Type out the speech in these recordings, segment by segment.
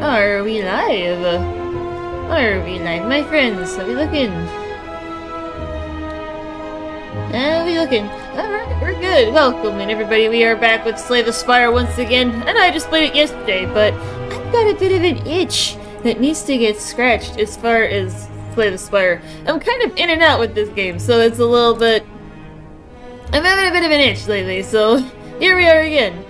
Are we live? Are we live, my friends? How we looking? How we looking? Alright, we're good. Welcome in, everybody. We are back with Slay the Spire once again, and I just played it yesterday, but I've got a bit of an itch that needs to get scratched as far as Slay the Spire. I'm kind of in and out with this game, so it's a little bit... I'm having a bit of an itch lately, so here we are again.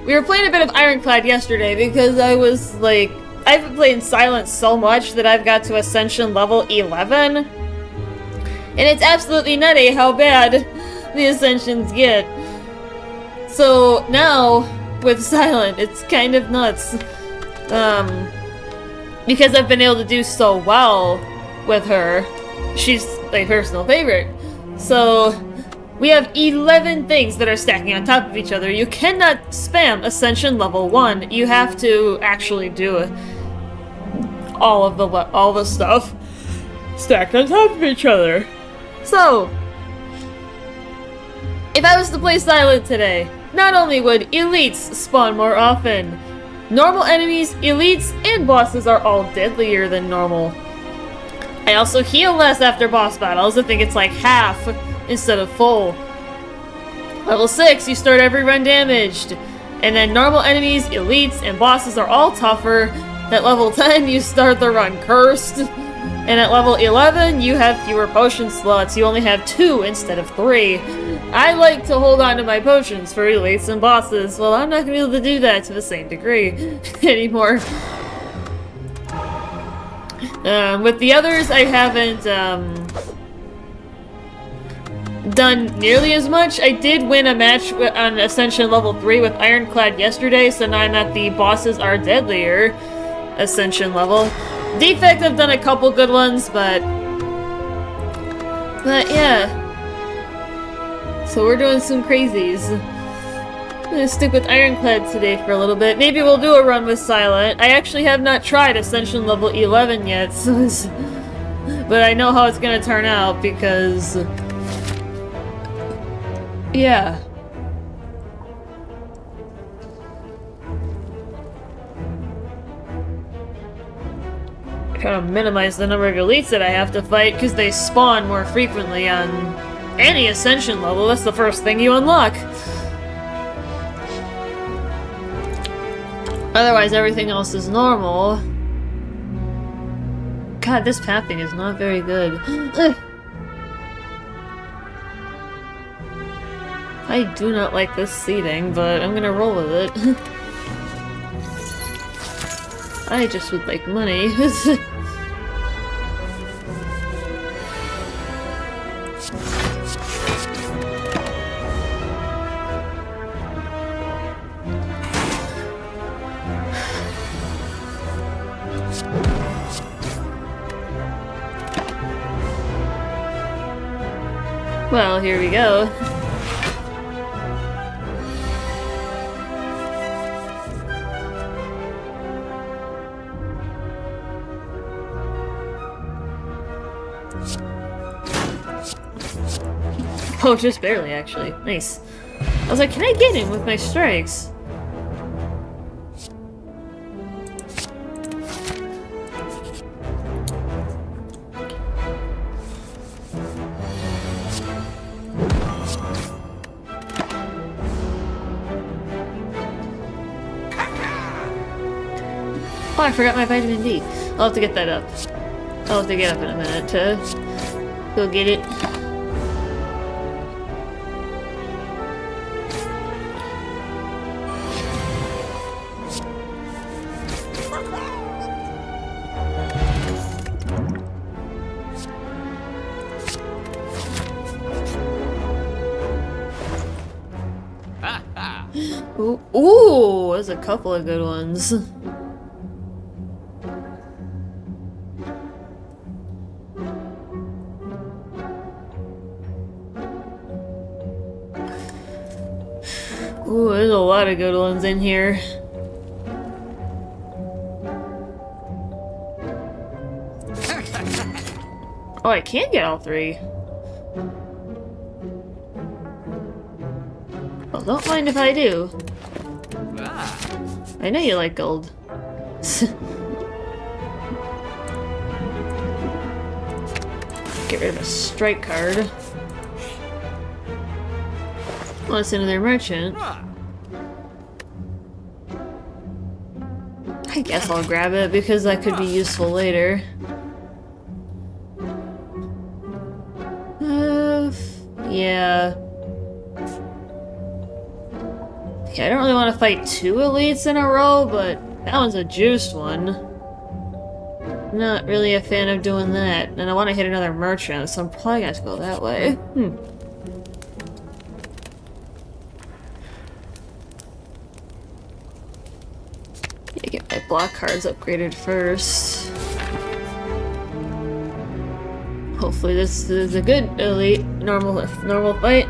We were playing a bit of Ironclad yesterday because I was like, I've been playing Silent so much that I've got to Ascension level 11. And it's absolutely nutty how bad the Ascensions get. So now, with Silent, it's kind of nuts. Because I've been able to do so well with her. She's my personal favorite. So... we have 11 things that are stacking on top of each other. You cannot spam Ascension level 1. You have to actually do all the stuff stacked on top of each other. So, if I was to play Silent today, not only would elites spawn more often, normal enemies, elites, and bosses are all deadlier than normal. I also heal less after boss battles. I think it's like half instead of full. Level 6, you start every run damaged. And then normal enemies, elites, and bosses are all tougher. At level 10, you start the run cursed. And at level 11, you have fewer potion slots. You only have 2 instead of 3. I like to hold on to my potions for elites and bosses. Well, I'm not going to be able to do that to the same degree anymore. With the others, I haven't, done nearly as much. I did win a match on Ascension level 3 with Ironclad yesterday, so now I'm at the bosses are deadlier Ascension level. Defect, I've done a couple good ones, but yeah. So we're doing some crazies. I'm gonna stick with Ironclad today for a little bit. Maybe we'll do a run with Silent. I actually have not tried Ascension level 11 yet, so but I know how it's gonna turn out because... yeah. Kind of minimize the number of elites that I have to fight because they spawn more frequently on any Ascension level. That's the first thing you unlock. Otherwise, everything else is normal. God, this pathing is not very good. I do not like this seating, but I'm gonna roll with it. I just would like money. Well, here we go. Oh, just barely, actually. Nice. I was like, can I get him with my strikes? Oh, I forgot my vitamin D. I'll have to get that up. I'll have to get up in a minute to go get it. Ooh, there's a couple of good ones. Ooh, there's a lot of good ones in here. Oh, I can get all 3. Well, don't mind if I do. I know you like gold. Get rid of a strike card. Well, it's another merchant. I guess I'll grab it because that could be useful later. Yeah. Okay, I don't really want to fight two elites in a row, but that one's a juiced one. Not really a fan of doing that. And I want to hit another merchant, so I'm probably gonna have to go that way. Yeah, get my block cards upgraded first. Hopefully this is a good elite normal fight.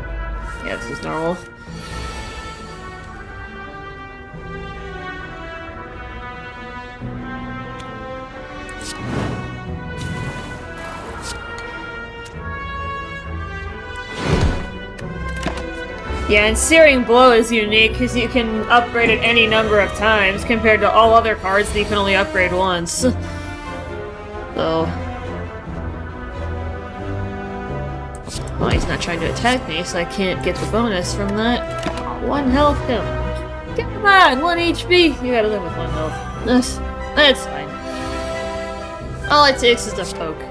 Yeah, this is normal. Yeah, and Searing Blow is unique because you can upgrade it any number of times compared to all other cards that you can only upgrade once. So... well, he's not trying to attack me, so I can't get the bonus from that. 1 health kill. Come on, 1 HP! You gotta live with 1 health. That's fine. All it takes is a poke.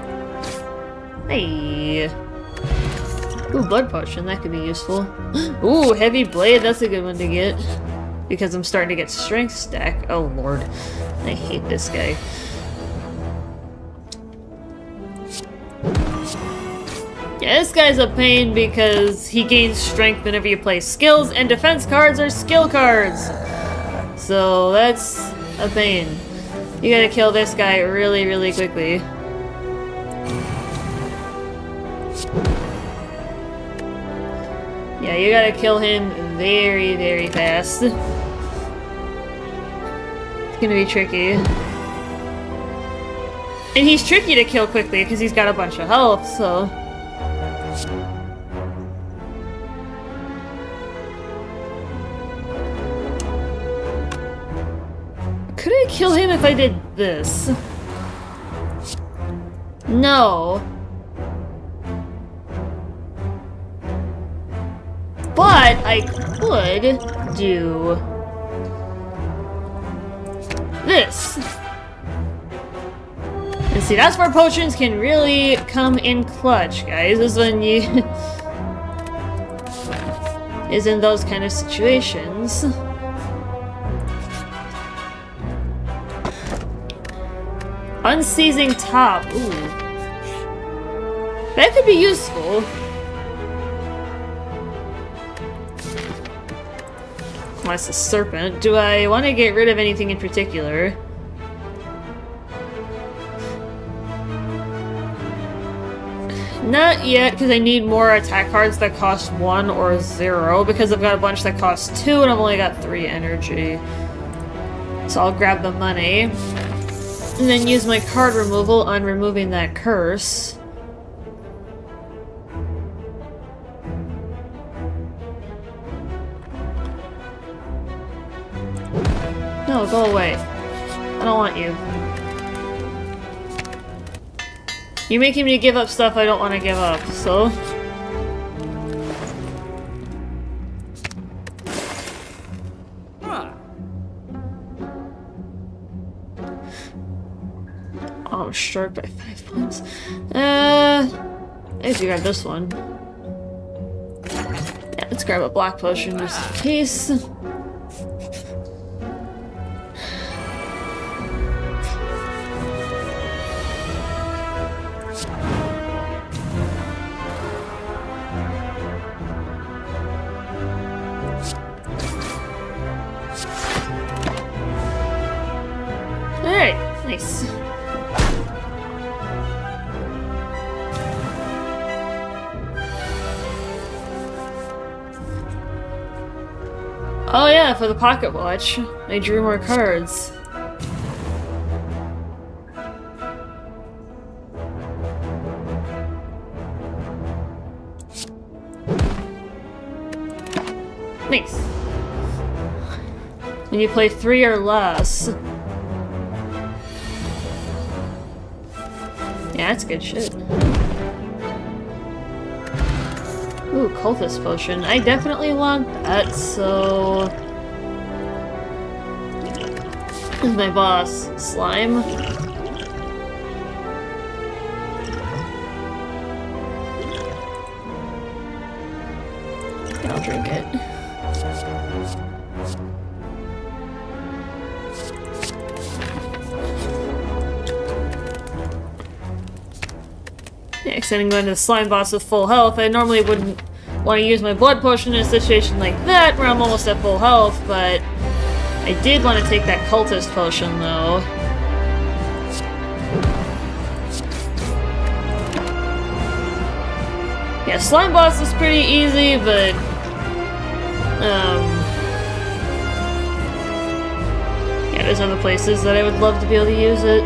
Hey. Ooh, blood potion, that could be useful. Ooh, heavy blade, that's a good one to get. Because I'm starting to get strength stack. Oh lord. I hate this guy. Yeah, this guy's a pain because he gains strength whenever you play skills, and defense cards are skill cards! So that's a pain. You gotta kill this guy really, really quickly. Yeah, you gotta kill him very, very fast. It's gonna be tricky. And he's tricky to kill quickly because he's got a bunch of health, so... could I kill him if I did this? No. But I could do this. And see, that's where potions can really come in clutch, guys. This is when you is in those kind of situations. Unseizing top. Ooh. That could be useful. That's a serpent. Do I want to get rid of anything in particular? Not yet, because I need more attack cards that cost 1 or 0, because I've got a bunch that cost 2 and I've only got 3 energy. So I'll grab the money. And then use my card removal on removing that curse. No, go away. I don't want you. You're making me give up stuff I don't want to give up, so... Oh, I'm short by 5 points. I guess you grab this one. Yeah, let's grab a black potion just in case. Alright, nice. Oh yeah, for the pocket watch, I drew more cards. Nice. When you play 3 or less. Yeah, that's good shit. Ooh, cultist potion. I definitely want that, so... Who's my boss? Slime? Yeah, I'll drink it. Yeah, because I'm going to the slime boss with full health. I normally wouldn't want to use my blood potion in a situation like that where I'm almost at full health, but I did want to take that cultist potion though. Yeah, slime boss is pretty easy, but yeah, there's other places that I would love to be able to use it.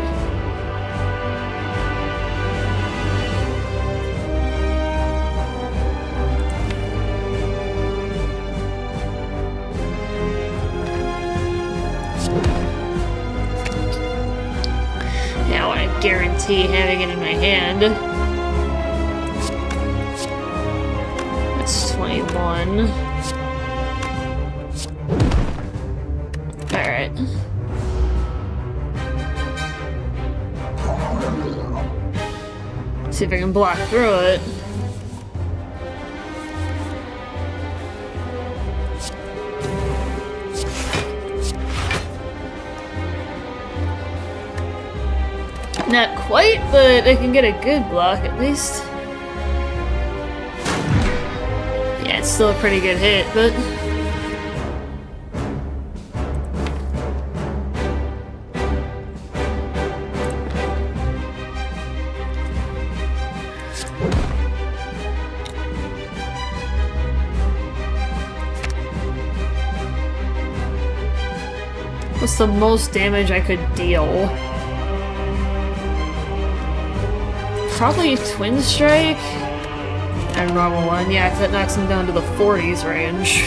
Yeah, I want to guarantee having it in my hand. That's 21. Alright. See if I can block through it. Not quite, but I can get a good block at least. Yeah, it's still a pretty good hit, but... What's the most damage I could deal? Probably Twin Strike? And normal one, yeah, because that knocks him down to the 40s range.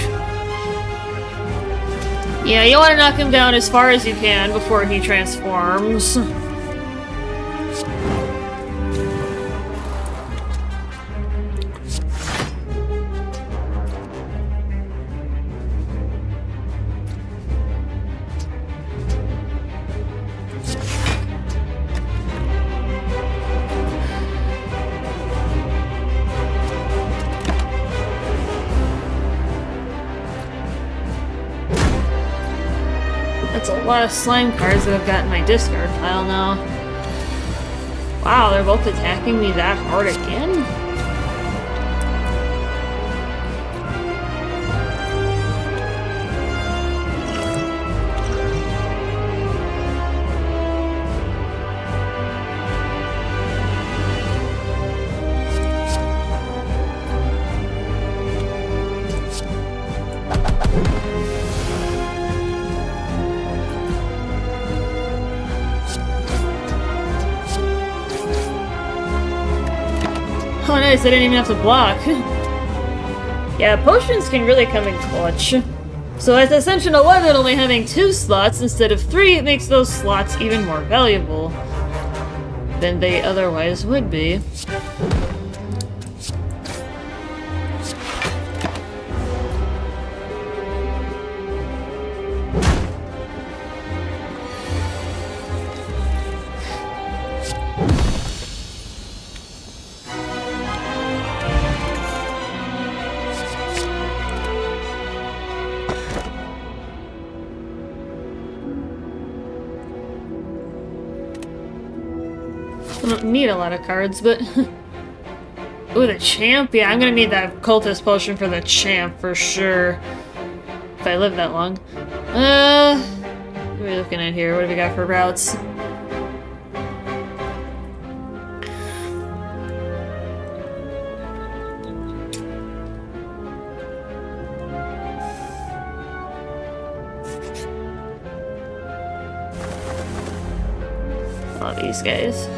Yeah, you want to knock him down as far as you can before he transforms. That's a lot of slime cards that I've got in my discard pile now. Wow, they're both attacking me that hard again? Oh nice, I didn't even have to block. Yeah, potions can really come in clutch. So at Ascension 11 only having 2 slots instead of 3, it makes those slots even more valuable than they otherwise would be. I don't need a lot of cards, but... Ooh, the champ? Yeah, I'm gonna need that cultist potion for the champ, for sure. If I live that long. What are we looking at here? What do we got for routes? All these guys.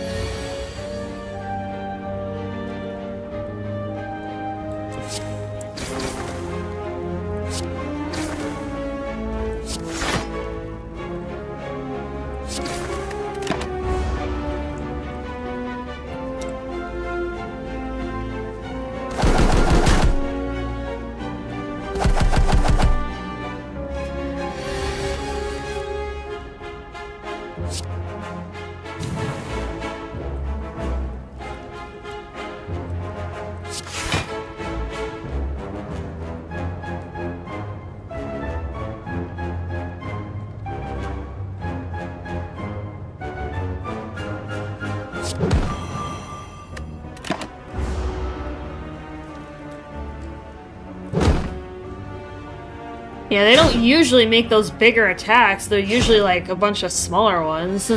Yeah, they don't usually make those bigger attacks. They're usually like a bunch of smaller ones.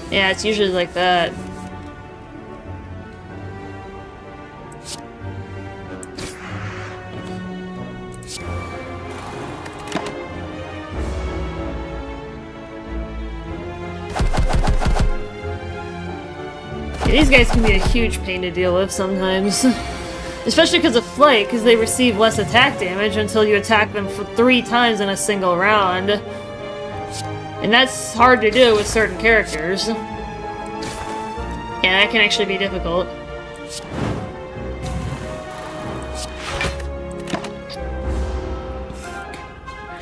Yeah, it's usually like that. Yeah, these guys can be a huge pain to deal with sometimes. Especially because of flight, because they receive less attack damage until you attack them for 3 times in a single round. And that's hard to do with certain characters. Yeah, that can actually be difficult.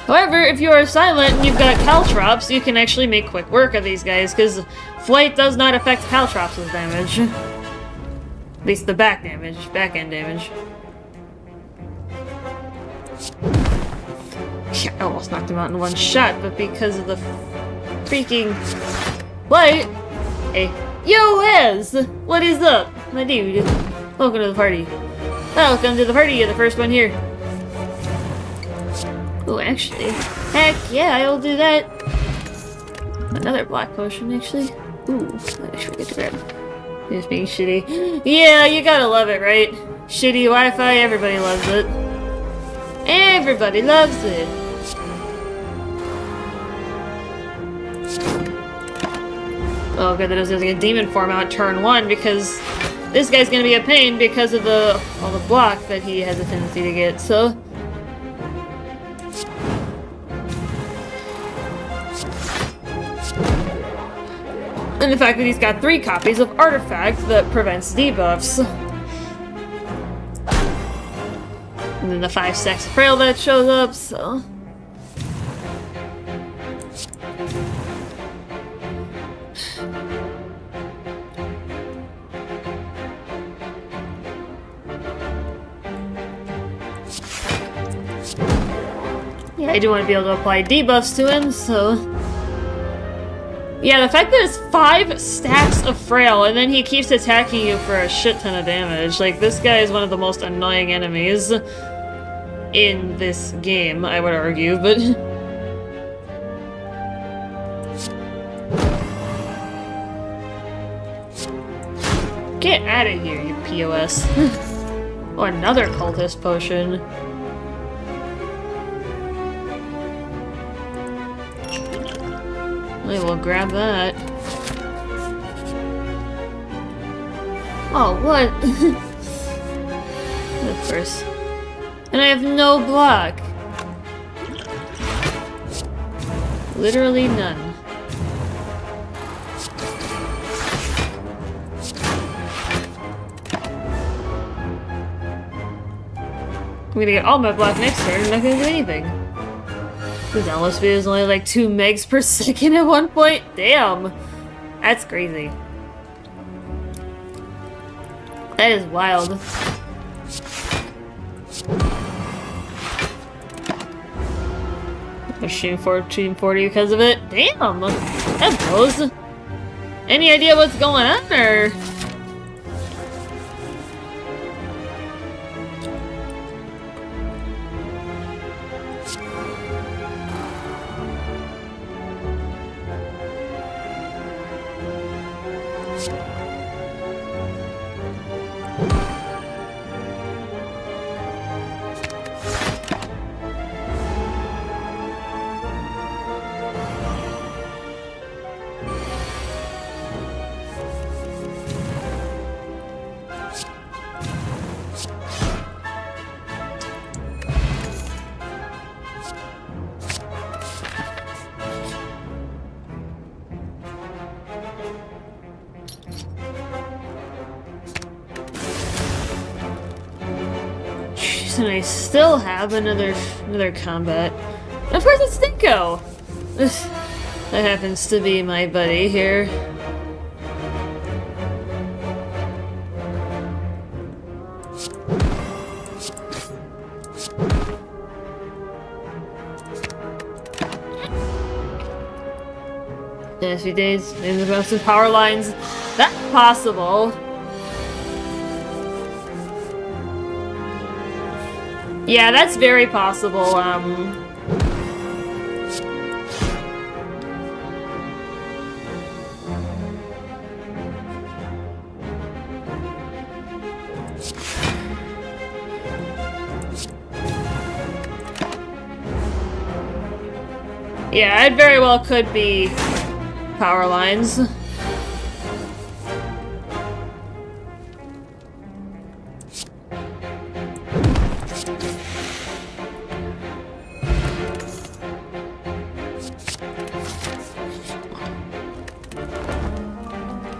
However, if you are silent and you've got caltrops, you can actually make quick work of these guys, because flight does not affect caltrops' damage. At least the back damage, back-end damage. I almost knocked him out in one shot, but because of the freaking light. Hey, yo, Ez! What is up, my dude? Welcome to the party. Welcome to the party. You're the first one here. Oh, actually, heck yeah, I'll do that. Another black potion, actually. Ooh, I should get to grab. Just being shitty. Yeah, you gotta love it, right? Shitty Wi-Fi, everybody loves it. Everybody loves it. Oh, good that I was using a demon form out turn 1, because this guy's gonna be a pain because of all the block that he has a tendency to get, so... And the fact that he's got 3 copies of Artifact that prevents debuffs. And then the 5 stacks of Frail that shows up, so... Yeah, I do want to be able to apply debuffs to him, so... Yeah, the fact that it's 5 stacks of Frail, and then he keeps attacking you for a shit ton of damage. Like, this guy is one of the most annoying enemies in this game, I would argue, but... Get out of here, you POS. Oh, another cultist potion. We will grab that. Oh, what? Of course. And I have no block. Literally none. I'm gonna get all my block next turn, I'm not gonna do anything. The download speed is only like 2 megs per second at one point? Damn! That's crazy. That is wild. Machine 1440 because of it? Damn! That blows. Any idea what's going on, or...? And I still have another combat. And of course it's Stinko! That happens to be my buddy here. Last few days, in the most of power lines. That's possible. Yeah, that's very possible. Yeah, it very well could be power lines.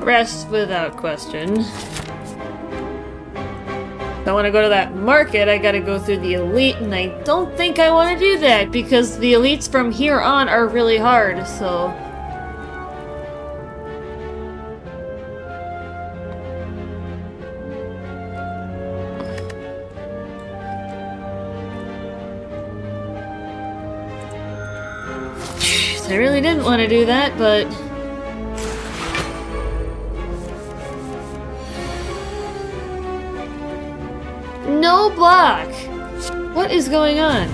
Rest without question. If I want to go to that market, I gotta go through the elite, and I don't think I want to do that because the elites from here on are really hard, so... I really didn't want to do that, but... No block! What is going on?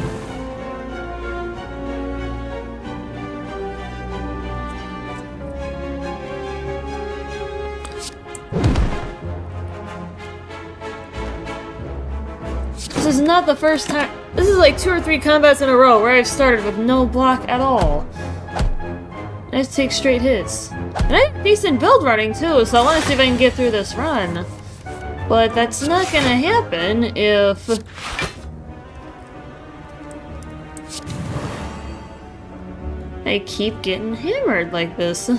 This is not the first time. This is like 2 or 3 combats in a row where I've started with no block at all. I just take straight hits. And I have decent build running too, so I want to see if I can get through this run. But that's not gonna happen if... I keep getting hammered like this.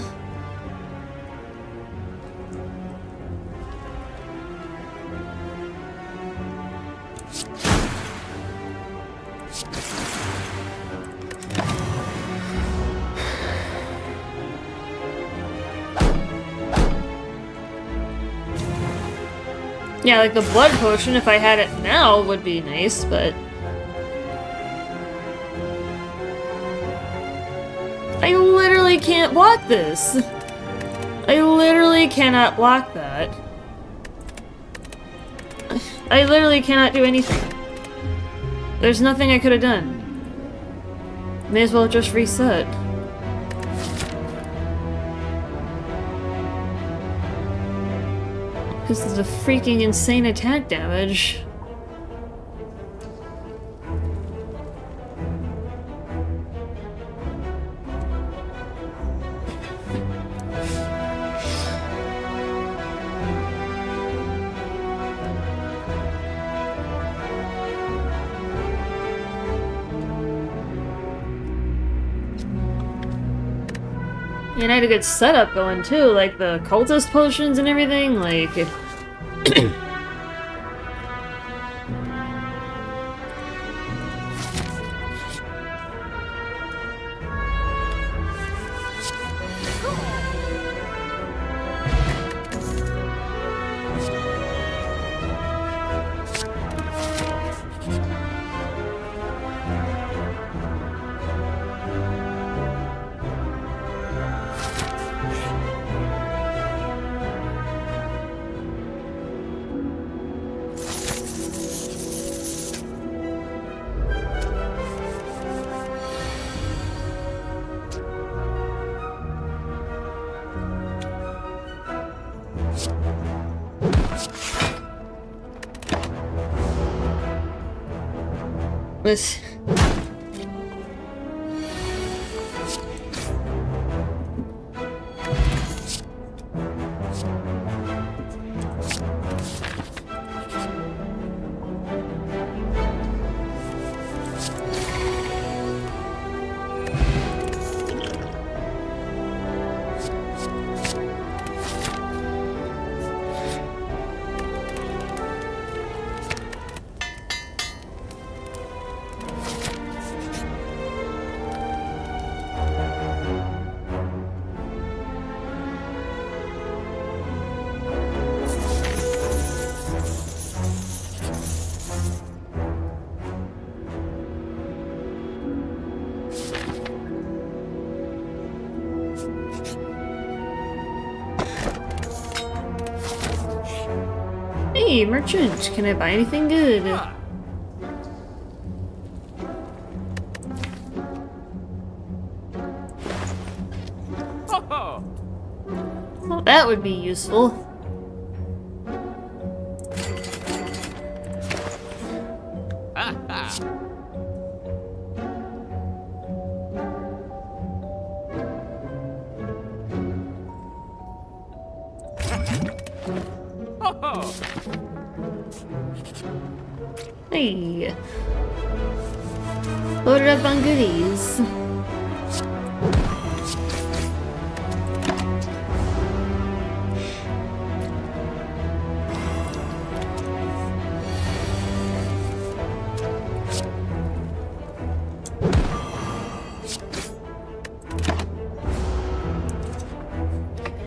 Yeah, like the blood potion, if I had it now, would be nice, but... I literally can't block this! I literally cannot block that. I literally cannot do anything. There's nothing I could have done. May as well just reset. Because of the freaking insane attack damage. And I had a good setup going too, like the cultist potions and everything, like... was... Hey, merchant, can I buy anything good? Well, that would be useful. Hey. Loaded up on goodies.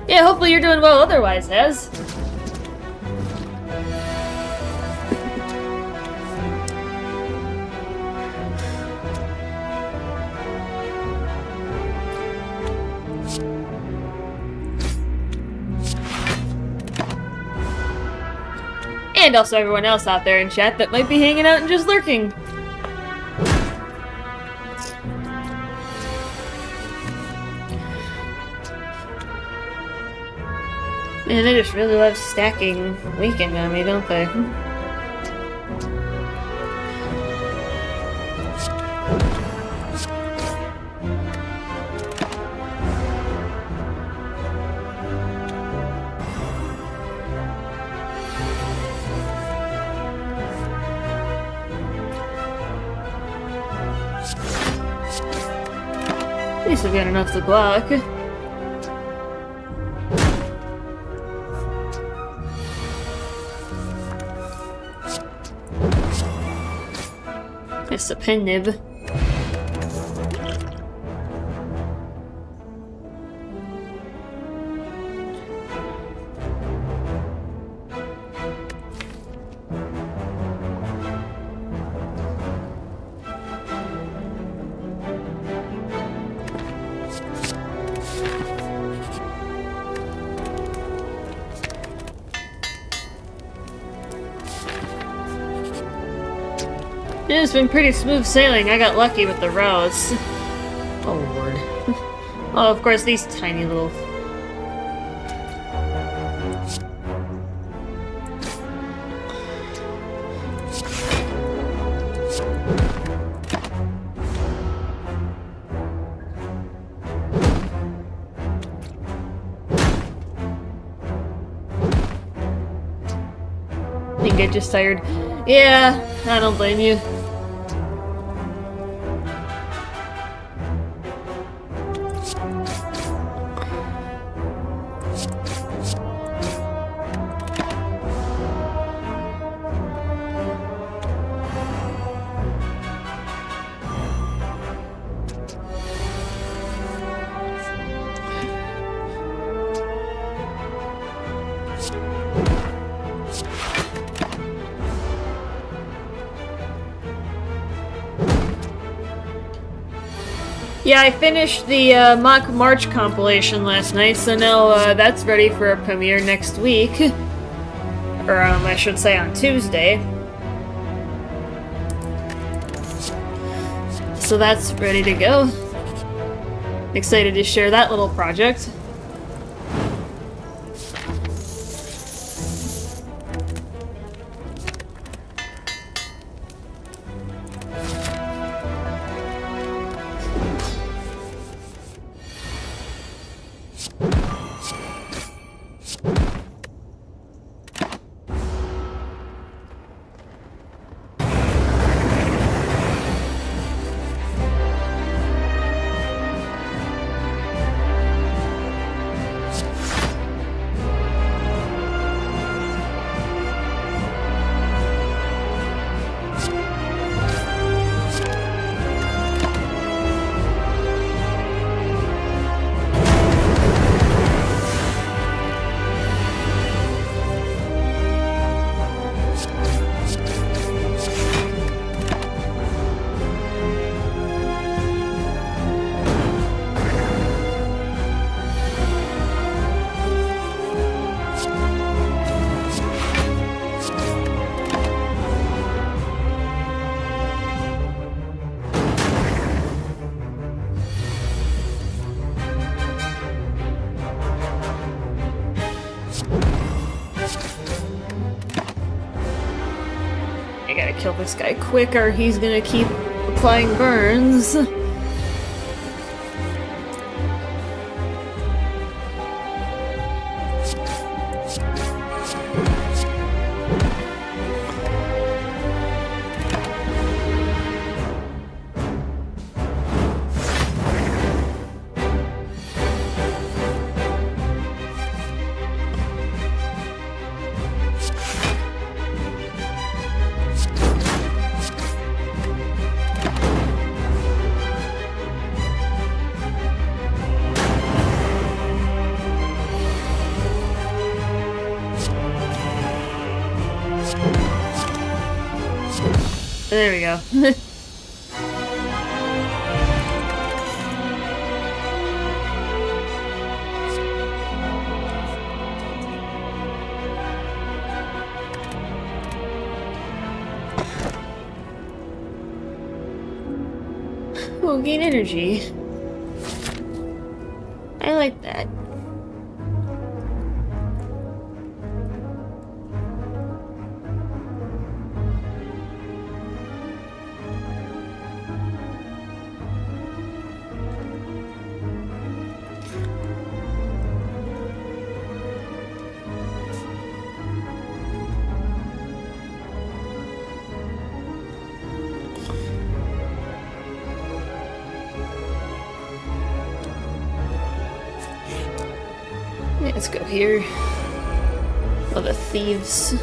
Yeah, hopefully you're doing well otherwise, Hez. And also everyone else out there in chat that might be hanging out and just lurking. Man, they just really love stacking weekend on me, don't they? At least I've got enough to block. It's a pen nib. It's been pretty smooth sailing. I got lucky with the routes. Oh lord. Oh, of course, these tiny little... You get just tired. Yeah, I don't blame you. Yeah, I finished the Mock March compilation last night, so now that's ready for a premiere next week. Or, I should say on Tuesday. So that's ready to go. Excited to share that little project. I gotta kill this guy quick or he's gonna keep applying burns. There we go. We'll gain energy. I like that. Let's go here. Oh, the thieves.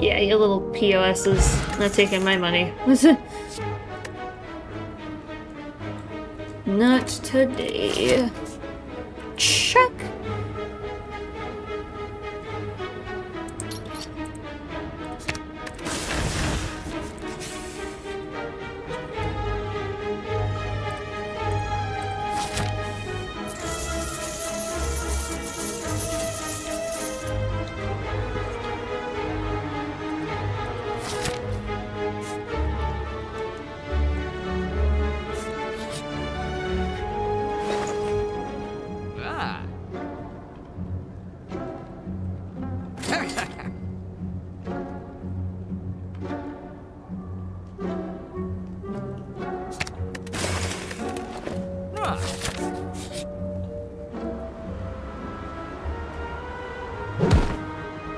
Yeah, you little POSs. Not taking my money. Not today. Chuck!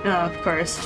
Oh, of course.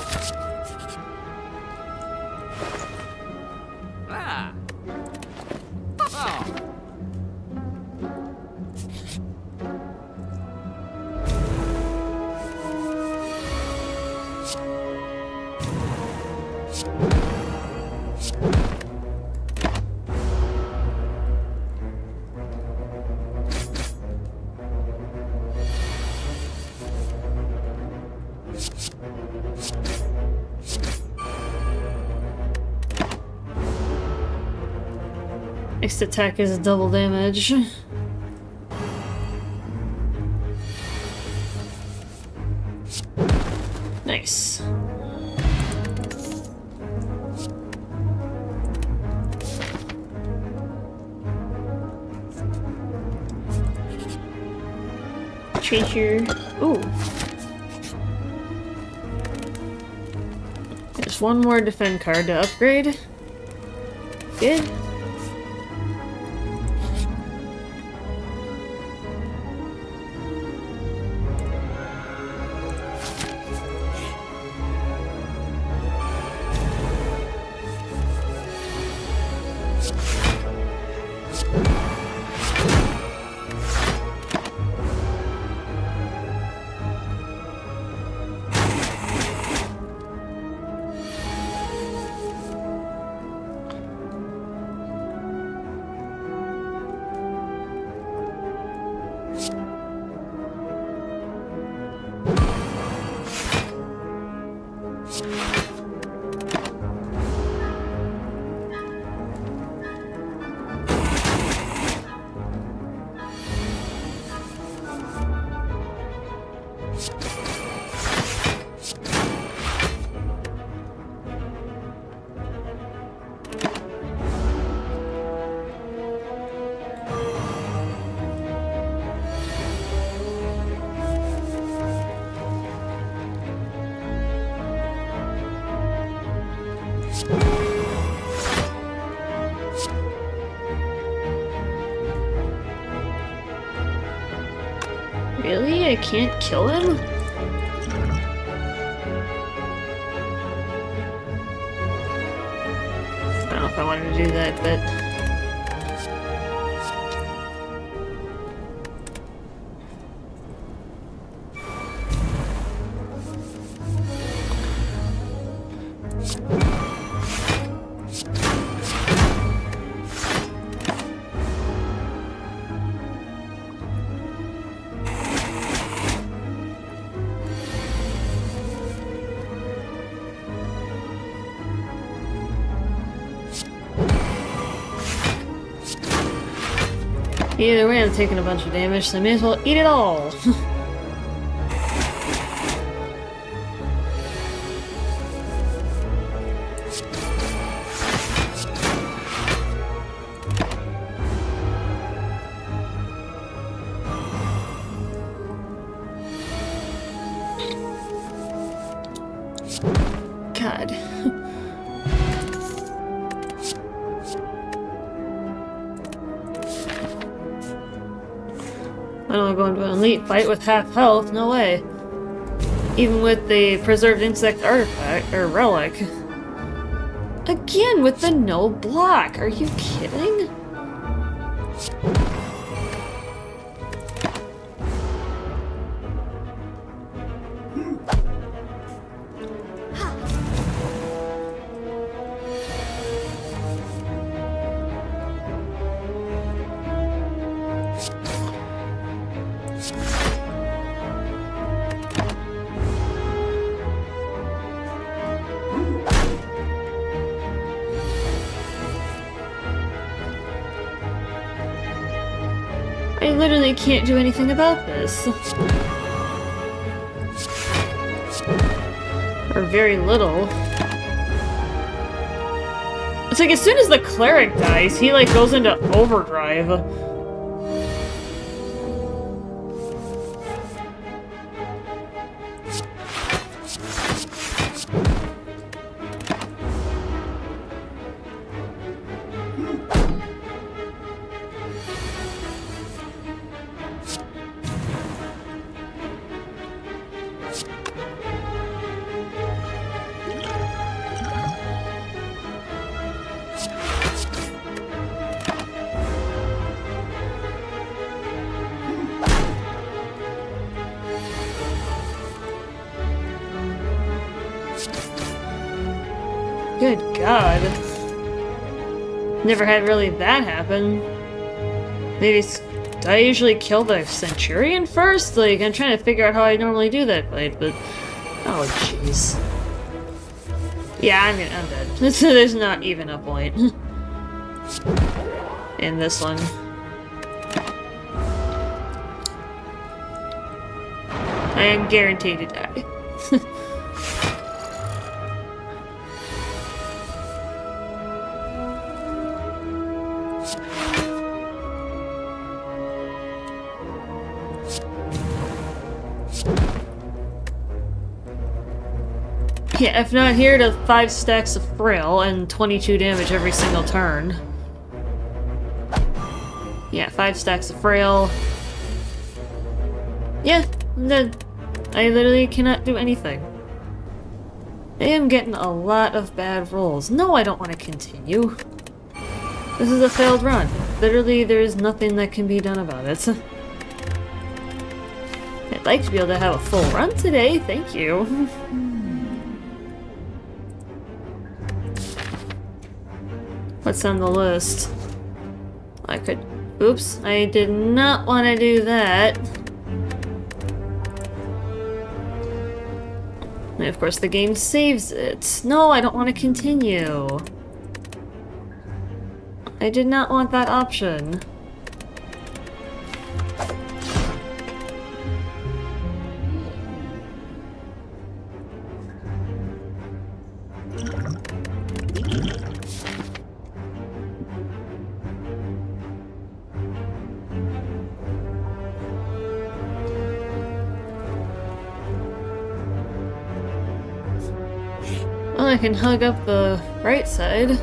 Next attack is double damage. Nice. Treasure. Ooh. There's one more defend card to upgrade. Good. Really? I can't kill him? I don't know if I wanted to do that, but... Either way, I'm taking a bunch of damage, so I may as well eat it all. God. I don't go into an elite fight with half health, no way. Even with the preserved insect artifact, or relic. Again with the no block, are you kidding? I literally can't do anything about this. Or very little. It's like as soon as the cleric dies, he like goes into overdrive. Good God. Never had really that happen. Maybe do I usually kill the Centurion first? Like, I'm trying to figure out how I normally do that fight, but... Oh, jeez. Yeah, I'm dead. There's not even a point. In this one. I am guaranteed to die. Yeah, if not here to 5 stacks of frail and 22 damage every single turn. Yeah, 5 stacks of frail. Yeah, I'm dead. I literally cannot do anything. I am getting a lot of bad rolls. No, I don't want to continue. This is a failed run. Literally, there is nothing that can be done about it. I'd like to be able to have a full run today, thank you. What's on the list? I could... Oops, I did not want to do that. And of course the game saves it. No, I don't want to continue. I did not want that option. Well, I can hug up the right side.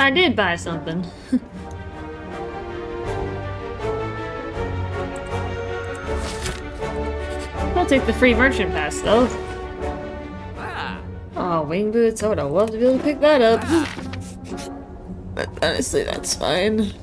I did buy something. I'll take the free merchant pass, though. Oh, wing boots. I would have loved to be able to pick that up. But honestly, that's fine.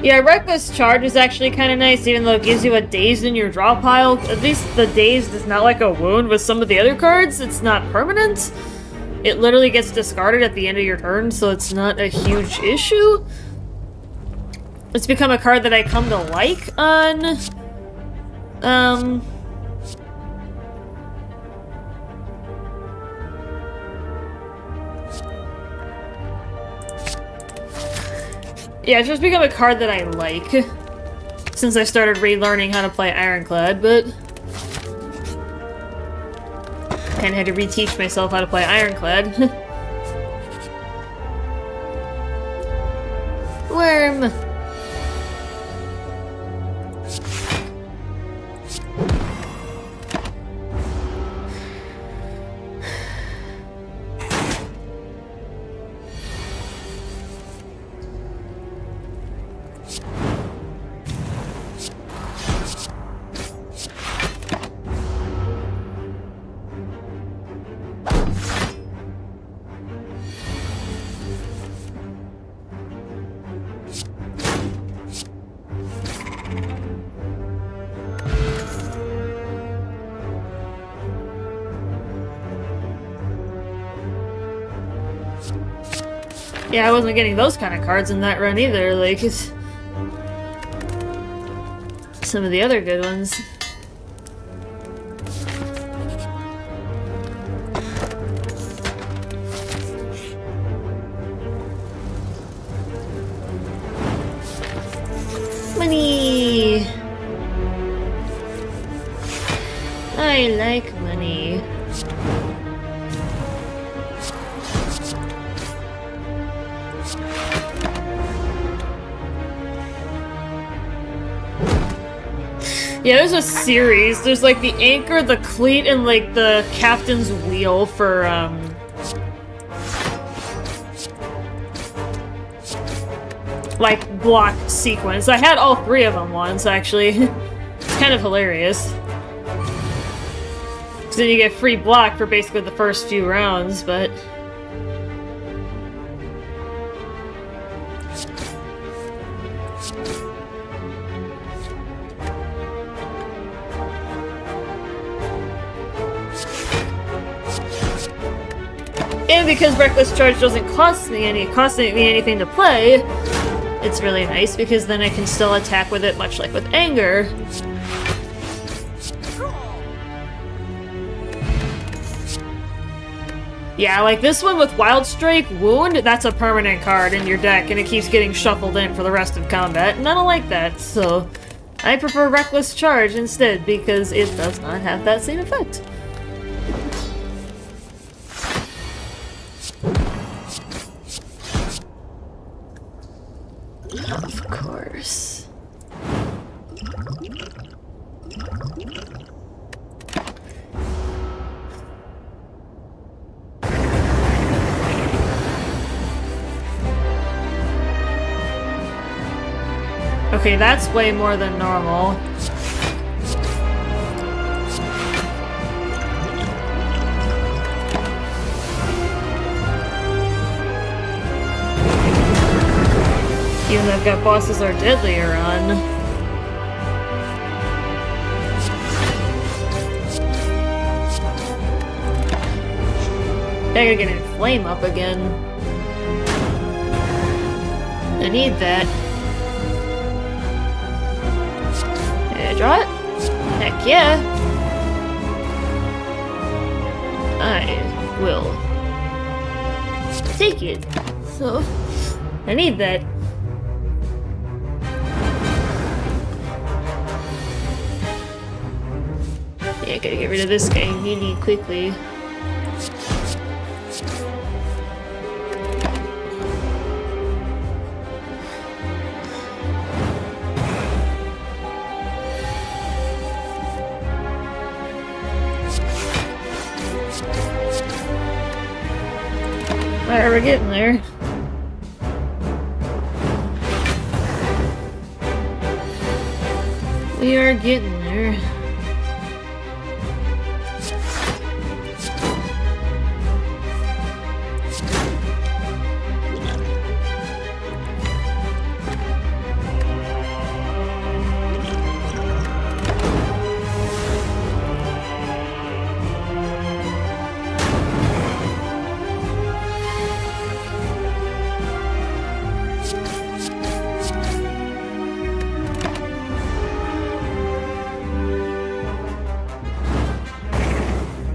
Yeah, Reckless Charge is actually kind of nice, even though it gives you a dazed in your draw pile. At least the dazed is not like a wound with some of the other cards. It's not permanent. It literally gets discarded at the end of your turn, so it's not a huge issue. It's become a card that I come to like on... Yeah, it's just become a card that I like since I started relearning how to play Ironclad, but kinda had to reteach myself how to play Ironclad. Worm! Yeah, I wasn't getting those kind of cards in that run either, like, it's... some of the other good ones. Money! I like money. Yeah, there's a series. There's like the anchor, the cleat, and like the captain's wheel for like block sequence. I had all three of them once actually. It's kind of hilarious. Cause then you get free block for basically the first few rounds, but and because Reckless Charge doesn't cost me anything to play, it's really nice because then I can still attack with it, much like with Anger. Yeah, like this one with Wild Strike, Wound, that's a permanent card in your deck and it keeps getting shuffled in for the rest of combat, and I don't like that, so I prefer Reckless Charge instead because it does not have that same effect. Of course. Okay, that's way more than normal. Even though I've got bosses are deadlier on. I gotta get in flame up again. I need that. Did I draw it? Heck yeah! I will. take it. So, I need that. Yeah, gotta get rid of this guy really quickly. Alright, we're getting there. We are getting there.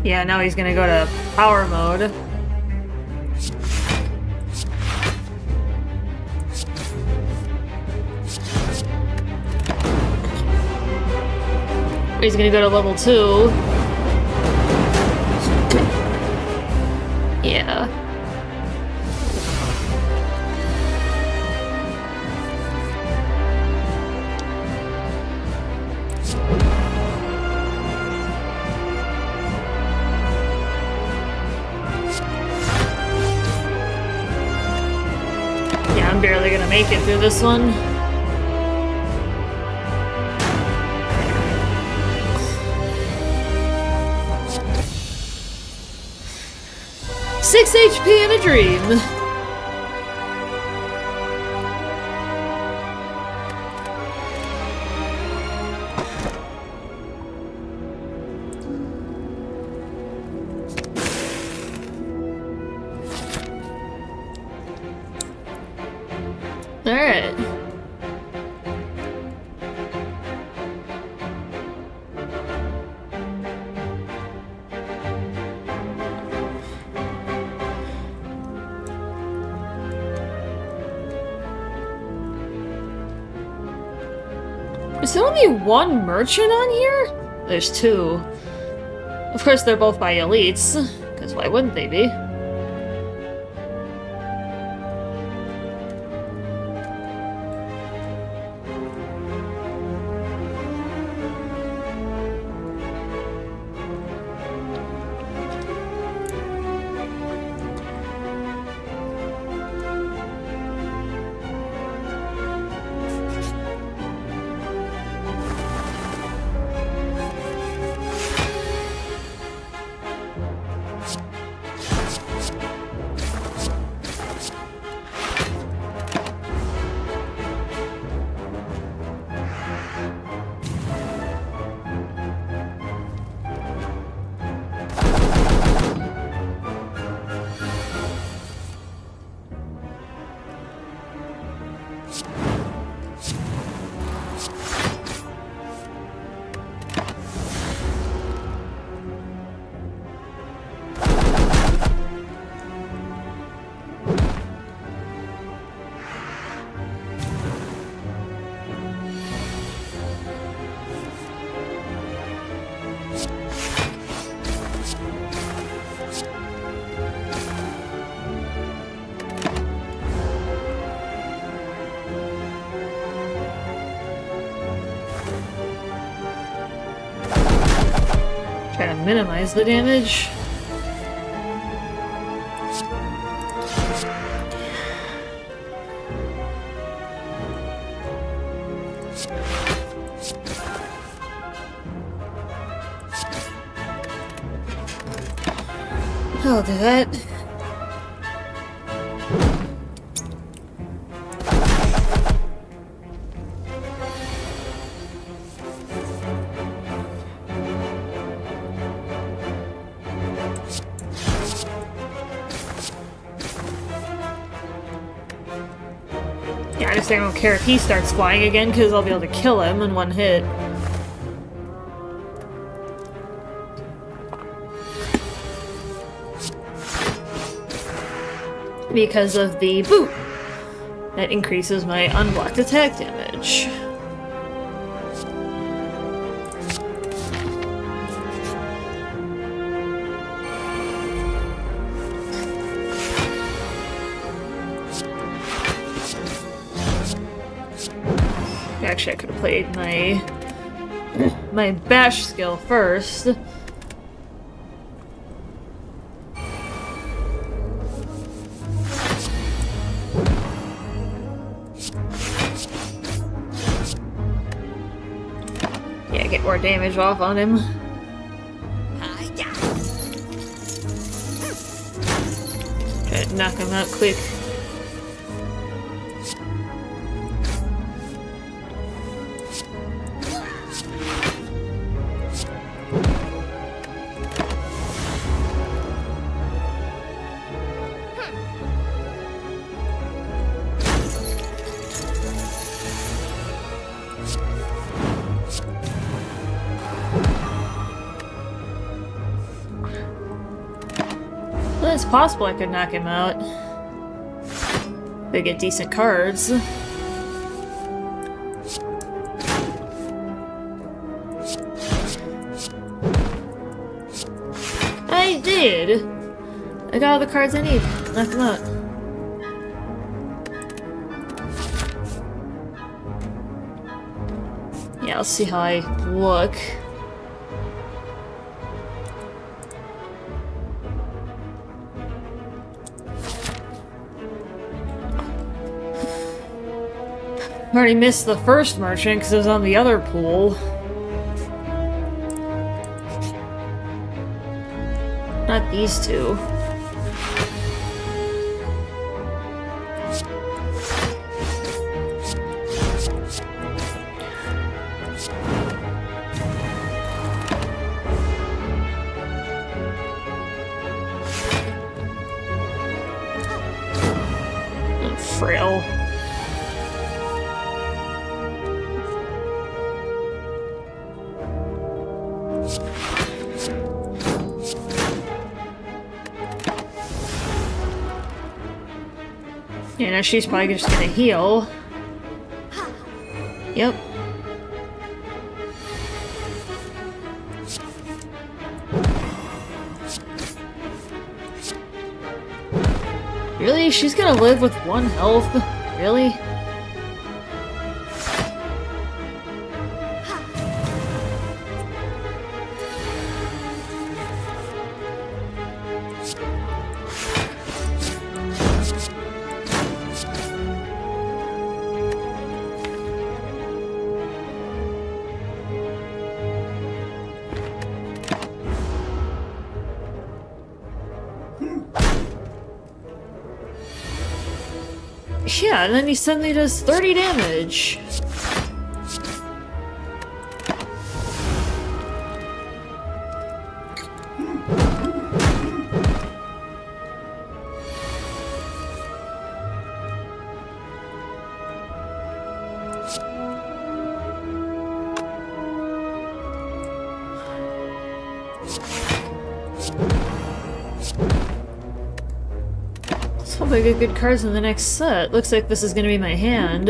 Yeah, now he's gonna go to power mode. He's gonna go to level 2. Yeah. I'm barely gonna make it through this one. Six HP in a dream. Alright. Is there only one merchant on here? There's 2. Of course, they're both by elites, because why wouldn't they be? Try to minimize the damage. I'll do that. Yeah, I just don't care if he starts flying again, because I'll be able to kill him in one hit. because of the boot. That increases my unblocked attack damage. Actually, I could have played my bash skill first. Yeah, get more damage off on him. Try to knock him out quick. Well, it's possible I could knock him out. They get decent cards. I did! I got all the cards I need. Knock him out. Yeah, I'll see how I look. I already missed the first merchant because it was on the other pool. Not these two. Frail. Yeah, now she's probably just gonna heal. Yep. Really? She's gonna live with 1 health? Really? Yeah, and then he suddenly does 30 damage. Hope I get good cards in the next set. Looks like this is gonna be my hand.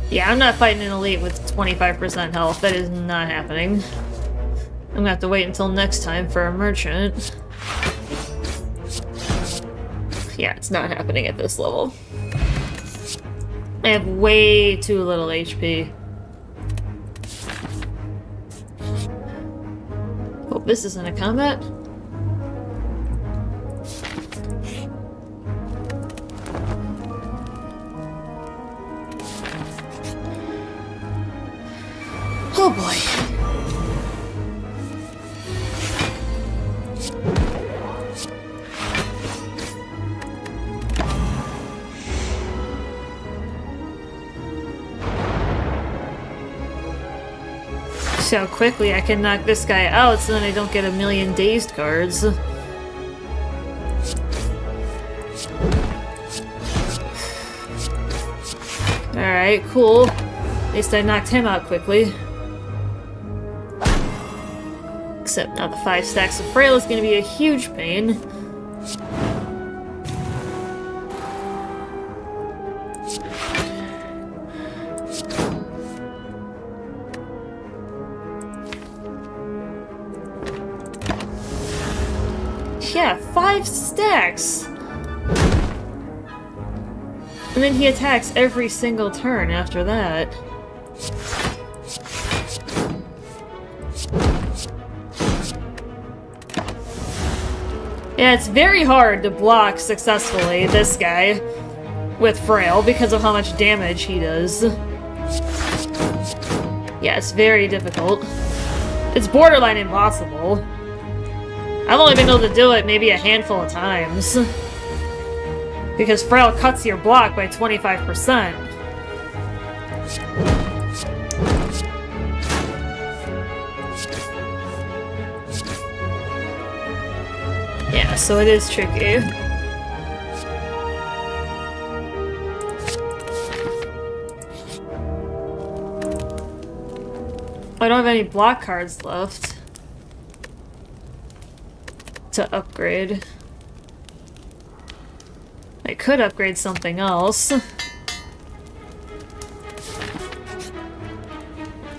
Yeah, I'm not fighting an elite with 25% health. That is not happening. I'm gonna have to wait until next time for a merchant. Yeah, it's not happening at this level. I have way too little HP. Hope this isn't a combat. Oh boy. See how quickly I can knock this guy out so then I don't get a million dazed cards. Alright, cool. At least I knocked him out quickly. Except now the 5 stacks of frail is going to be a huge pain. Yeah, 5 stacks! And then he attacks every single turn after that. Yeah, it's very hard to block successfully this guy with Frail because of how much damage he does. Yeah, it's very difficult. It's borderline impossible. I've only been able to do it maybe a handful of times. Because Frail cuts your block by 25%. Yeah, so it is tricky. I don't have any block cards left to upgrade. I could upgrade something else. At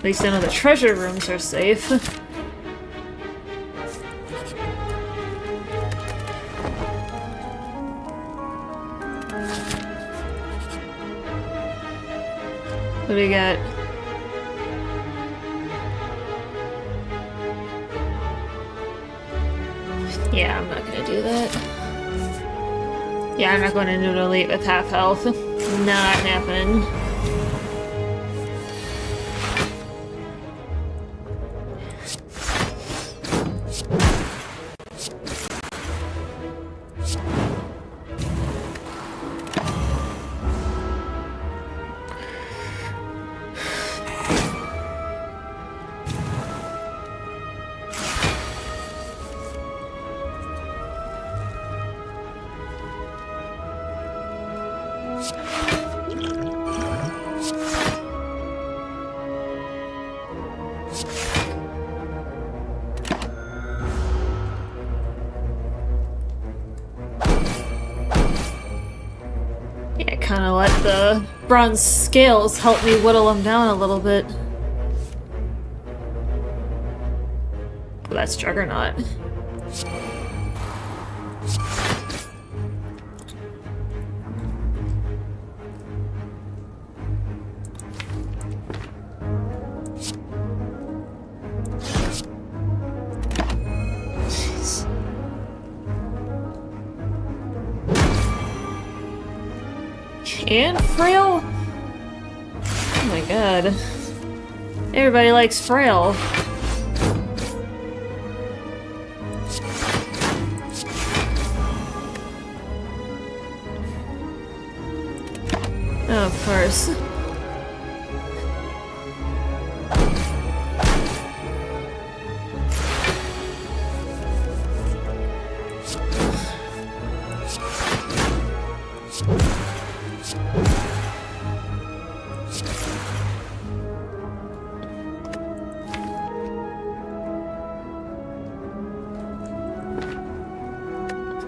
least I know the treasure rooms are safe. What do we got? Yeah, I'm not gonna do that. Yeah, I'm not going to Noodle Elite with half health. Not happening. Kind of let the bronze scales help me whittle them down a little bit. Oh, that's Juggernaut. And Frail? Oh my god. Everybody likes Frail. Oh, of course.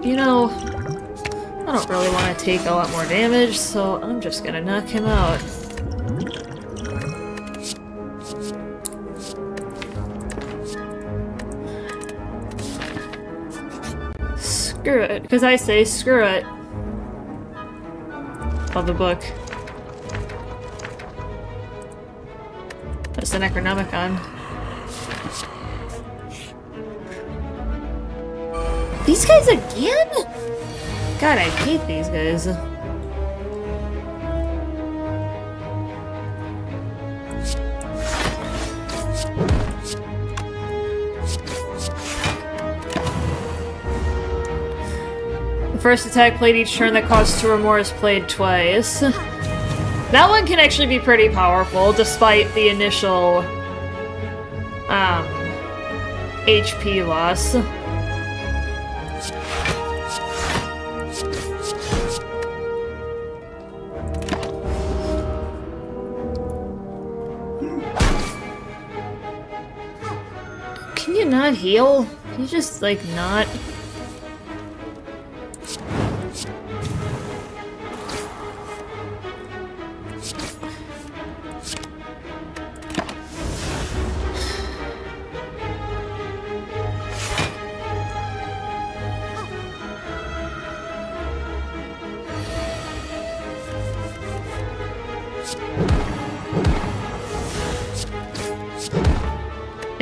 You know, I don't really want to take a lot more damage, so I'm just gonna knock him out. Screw it, because I say screw it. Love the book. That's the Necronomicon. These guys again? God, I hate these guys. The first attack played each turn that costs 2 or more is played twice. That one can actually be pretty powerful, despite the initial HP loss. Can you not heal? Can you just, like, not?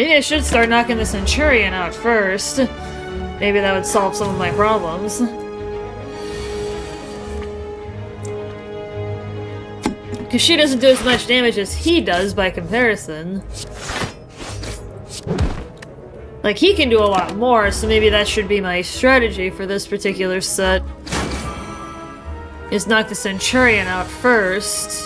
Maybe I should start knocking the Centurion out first. Maybe that would solve some of my problems. Because she doesn't do as much damage as he does by comparison. Like, he can do a lot more, so maybe that should be my strategy for this particular set. Is knock the Centurion out first.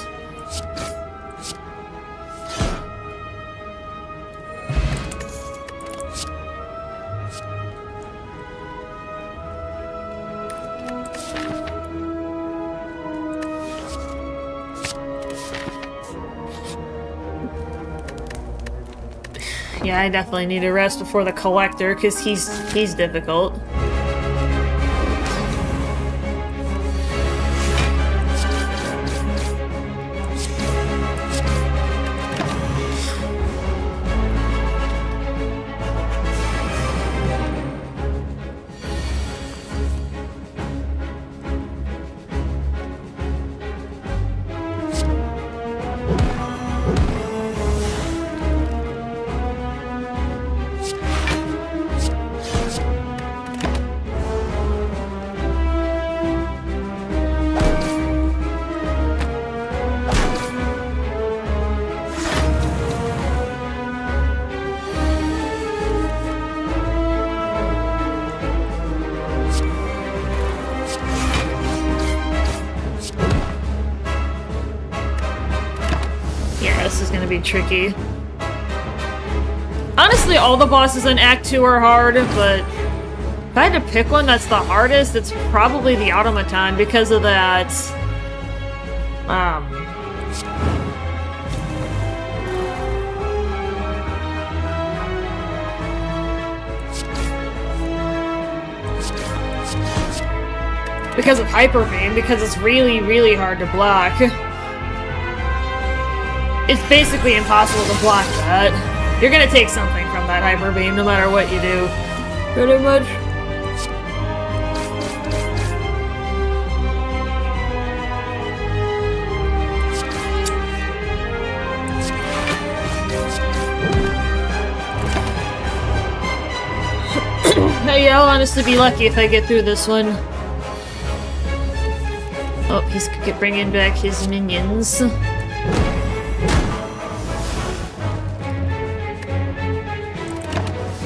Yeah, I definitely need a rest before the Collector, because he's difficult. Tricky. Honestly, all the bosses in Act 2 are hard, but if I had to pick one that's the hardest, it's probably the Automaton because of that. Because of Hyper Beam, because it's really, really hard to block. It's basically impossible to block that. You're gonna take something from that Hyper Beam no matter what you do. Pretty much. Hey, I'll honestly be lucky if I get through this one. Oh, he's bringing back his minions.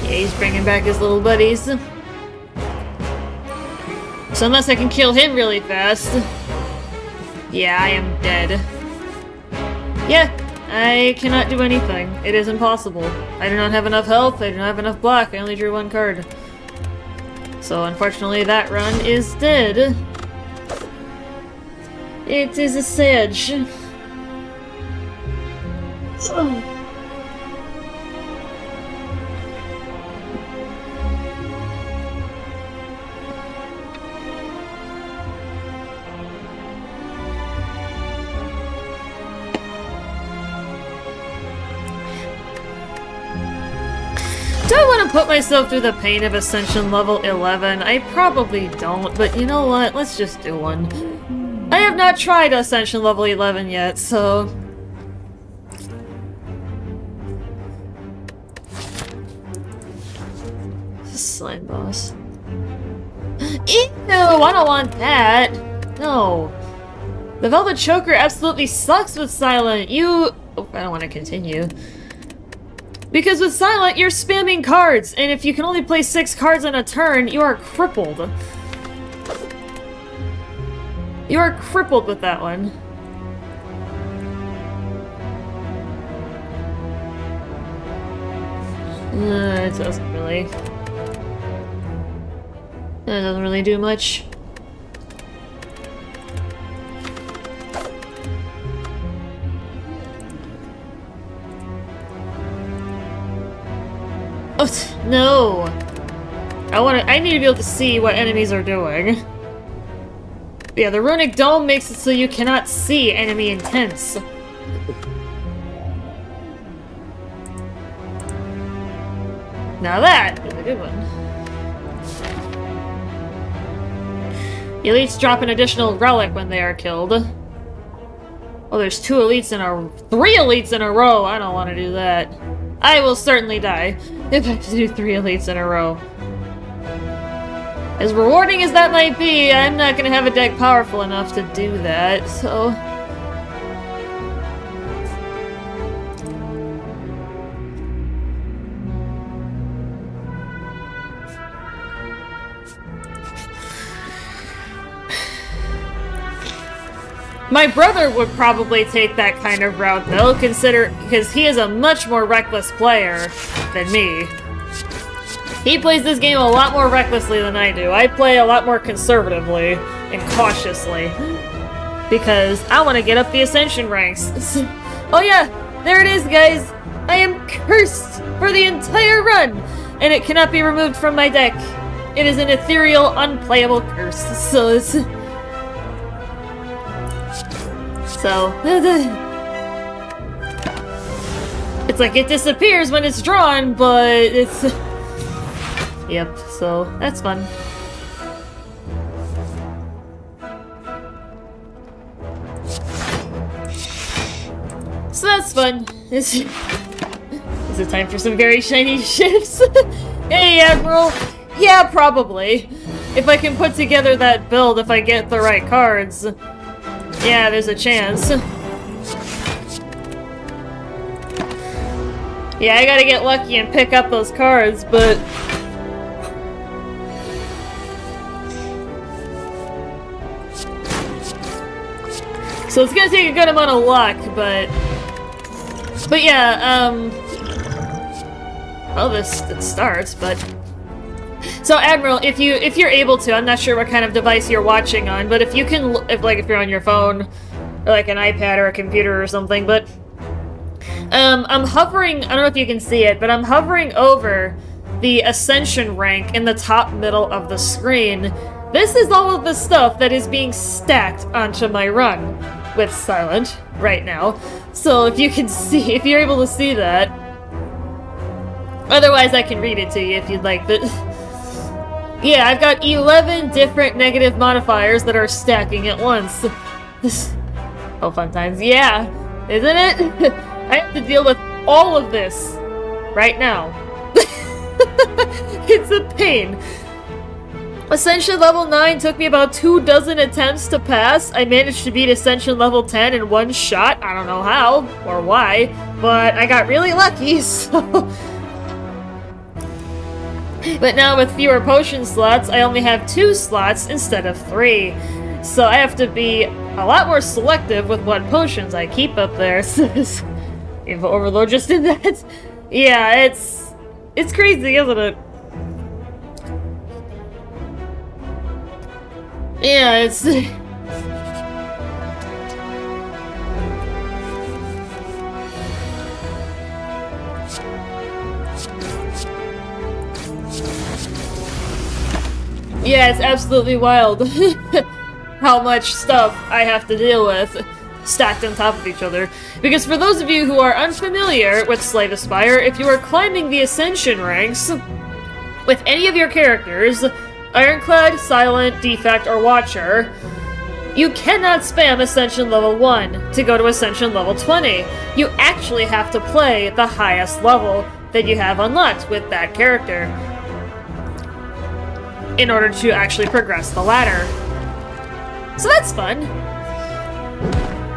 He's bringing back his little buddies. So unless I can kill him really fast... Yeah, I am dead. Yeah, I cannot do anything. It is impossible. I do not have enough health, I do not have enough block, I only drew one card. So unfortunately that run is dead. It is a sedge. Do I want to put myself through the pain of Ascension level 11? I probably don't, but you know what? Let's just do one. I have not tried Ascension level 11 yet, so... Slime boss. Ew! I don't want that! No. The Velvet Choker absolutely sucks with Silent. You... Oh, I don't want to continue. Because with Silent, you're spamming cards, and if you can only play 6 cards in a turn, you are crippled. You are crippled with that one. It doesn't really... It doesn't really do much. Oh, no! I need to be able to see what enemies are doing. Yeah, the Runic Dome makes it so you cannot see enemy intents. Now that is a good one. Elites drop an additional relic when they are killed. Oh, there's 3 elites in a row. I don't want to do that. I will certainly die if I have to do 3 elites in a row. As rewarding as that might be, I'm not gonna have a deck powerful enough to do that, so... My brother would probably take that kind of route, though, because he is a much more reckless player than me. He plays this game a lot more recklessly than I do. I play a lot more conservatively and cautiously, because I want to get up the Ascension ranks. Oh yeah, there it is, guys! I am cursed for the entire run, and it cannot be removed from my deck. It is an ethereal, unplayable curse, so it's... it's like it disappears when it's drawn, but it's... Yep, so that's fun. So that's fun. Is it time for some very shiny shifts? Hey, Admiral! Yeah, probably. If I can put together that build, if I get the right cards. Yeah, there's a chance. Yeah, I gotta get lucky and pick up those cards, but... So it's gonna take a good amount of luck, but yeah, well, it starts, but... So, Admiral, if you're able to, I'm not sure what kind of device you're watching on, but if you can, if you're on your phone, or like an iPad or a computer or something, but... I'm hovering, I don't know if you can see it, but I'm hovering over the Ascension rank in the top middle of the screen. This is all of the stuff that is being stacked onto my run with Silent right now. So if you can see, if you're able to see that. Otherwise I can read it to you if you'd like, but... Yeah, I've got 11 different negative modifiers that are stacking at once. Oh, fun times. Yeah, isn't it? I have to deal with all of this right now. It's a pain. Ascension level 9 took me about 24 attempts to pass. I managed to beat Ascension level 10 in one shot. I don't know how or why, but I got really lucky, so... But now with fewer potion slots, I only have 2 slots instead of 3. So I have to be a lot more selective with what potions I keep up there. If Overlord just did that. Yeah, it's crazy, isn't it? Yeah, it's... Yeah, it's absolutely wild how much stuff I have to deal with stacked on top of each other. Because for those of you who are unfamiliar with Slay the Spire, if you are climbing the Ascension ranks with any of your characters, Ironclad, Silent, Defect, or Watcher, you cannot spam Ascension level 1 to go to Ascension level 20. You actually have to play the highest level that you have unlocked with that character in order to actually progress the ladder. So that's fun.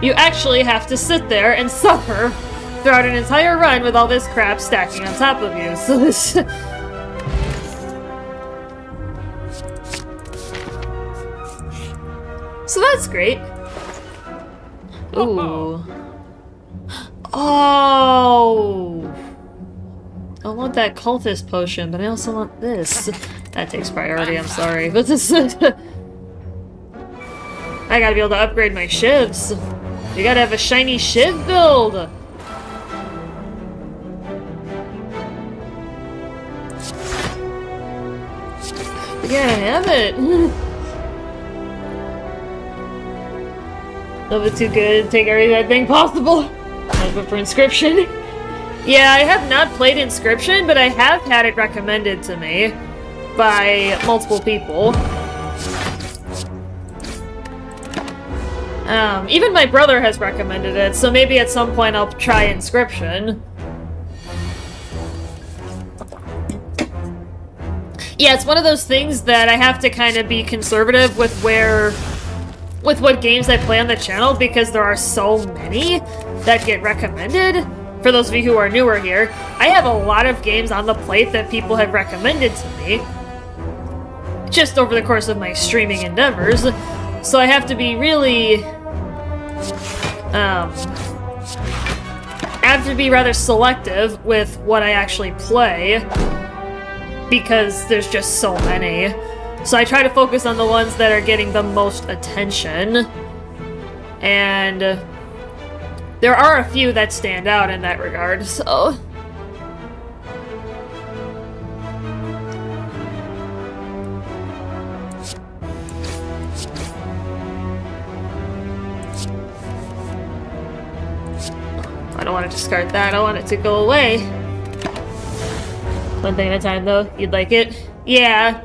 You actually have to sit there and suffer throughout an entire run with all this crap stacking on top of you. So this... So that's great. Ooh. Oh! I want that cultist potion, but I also want this. That takes priority, I'm sorry. But this... I gotta be able to upgrade my shivs. You gotta have a shiny shiv build! You gotta have it! A little bit too good, take every bad thing possible. I'll go for Inscription. Yeah, I have not played Inscription, but I have had it recommended to me by multiple people. Even my brother has recommended it, so maybe at some point I'll try Inscription. Yeah, it's one of those things that I have to kind of be conservative with what games I play on the channel, because there are so many that get recommended. For those of you who are newer here, I have a lot of games on the plate that people have recommended to me just over the course of my streaming endeavors. So I have to be really... I have to be rather selective with what I actually play, because there's just so many. So I try to focus on the ones that are getting the most attention. And there are a few that stand out in that regard, so... I don't want to discard that, I want it to go away. One thing at a time, though. You'd like it? Yeah.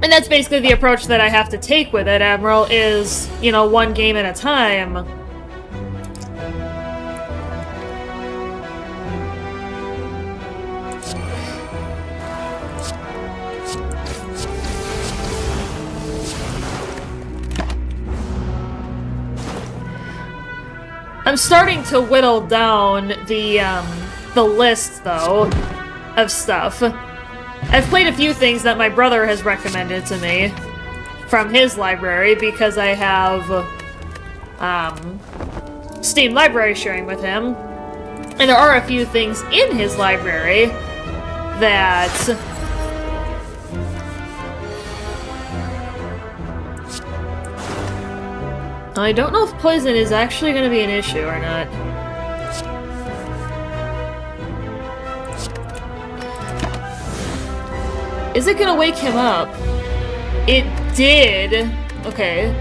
And that's basically the approach that I have to take with it, Admiral, is, you know, one game at a time. I'm starting to whittle down the list, though, of stuff. I've played a few things that my brother has recommended to me from his library, because I have Steam library sharing with him. And there are a few things in his library that... I don't know if poison is actually going to be an issue or not. Is it going to wake him up? It did. Okay.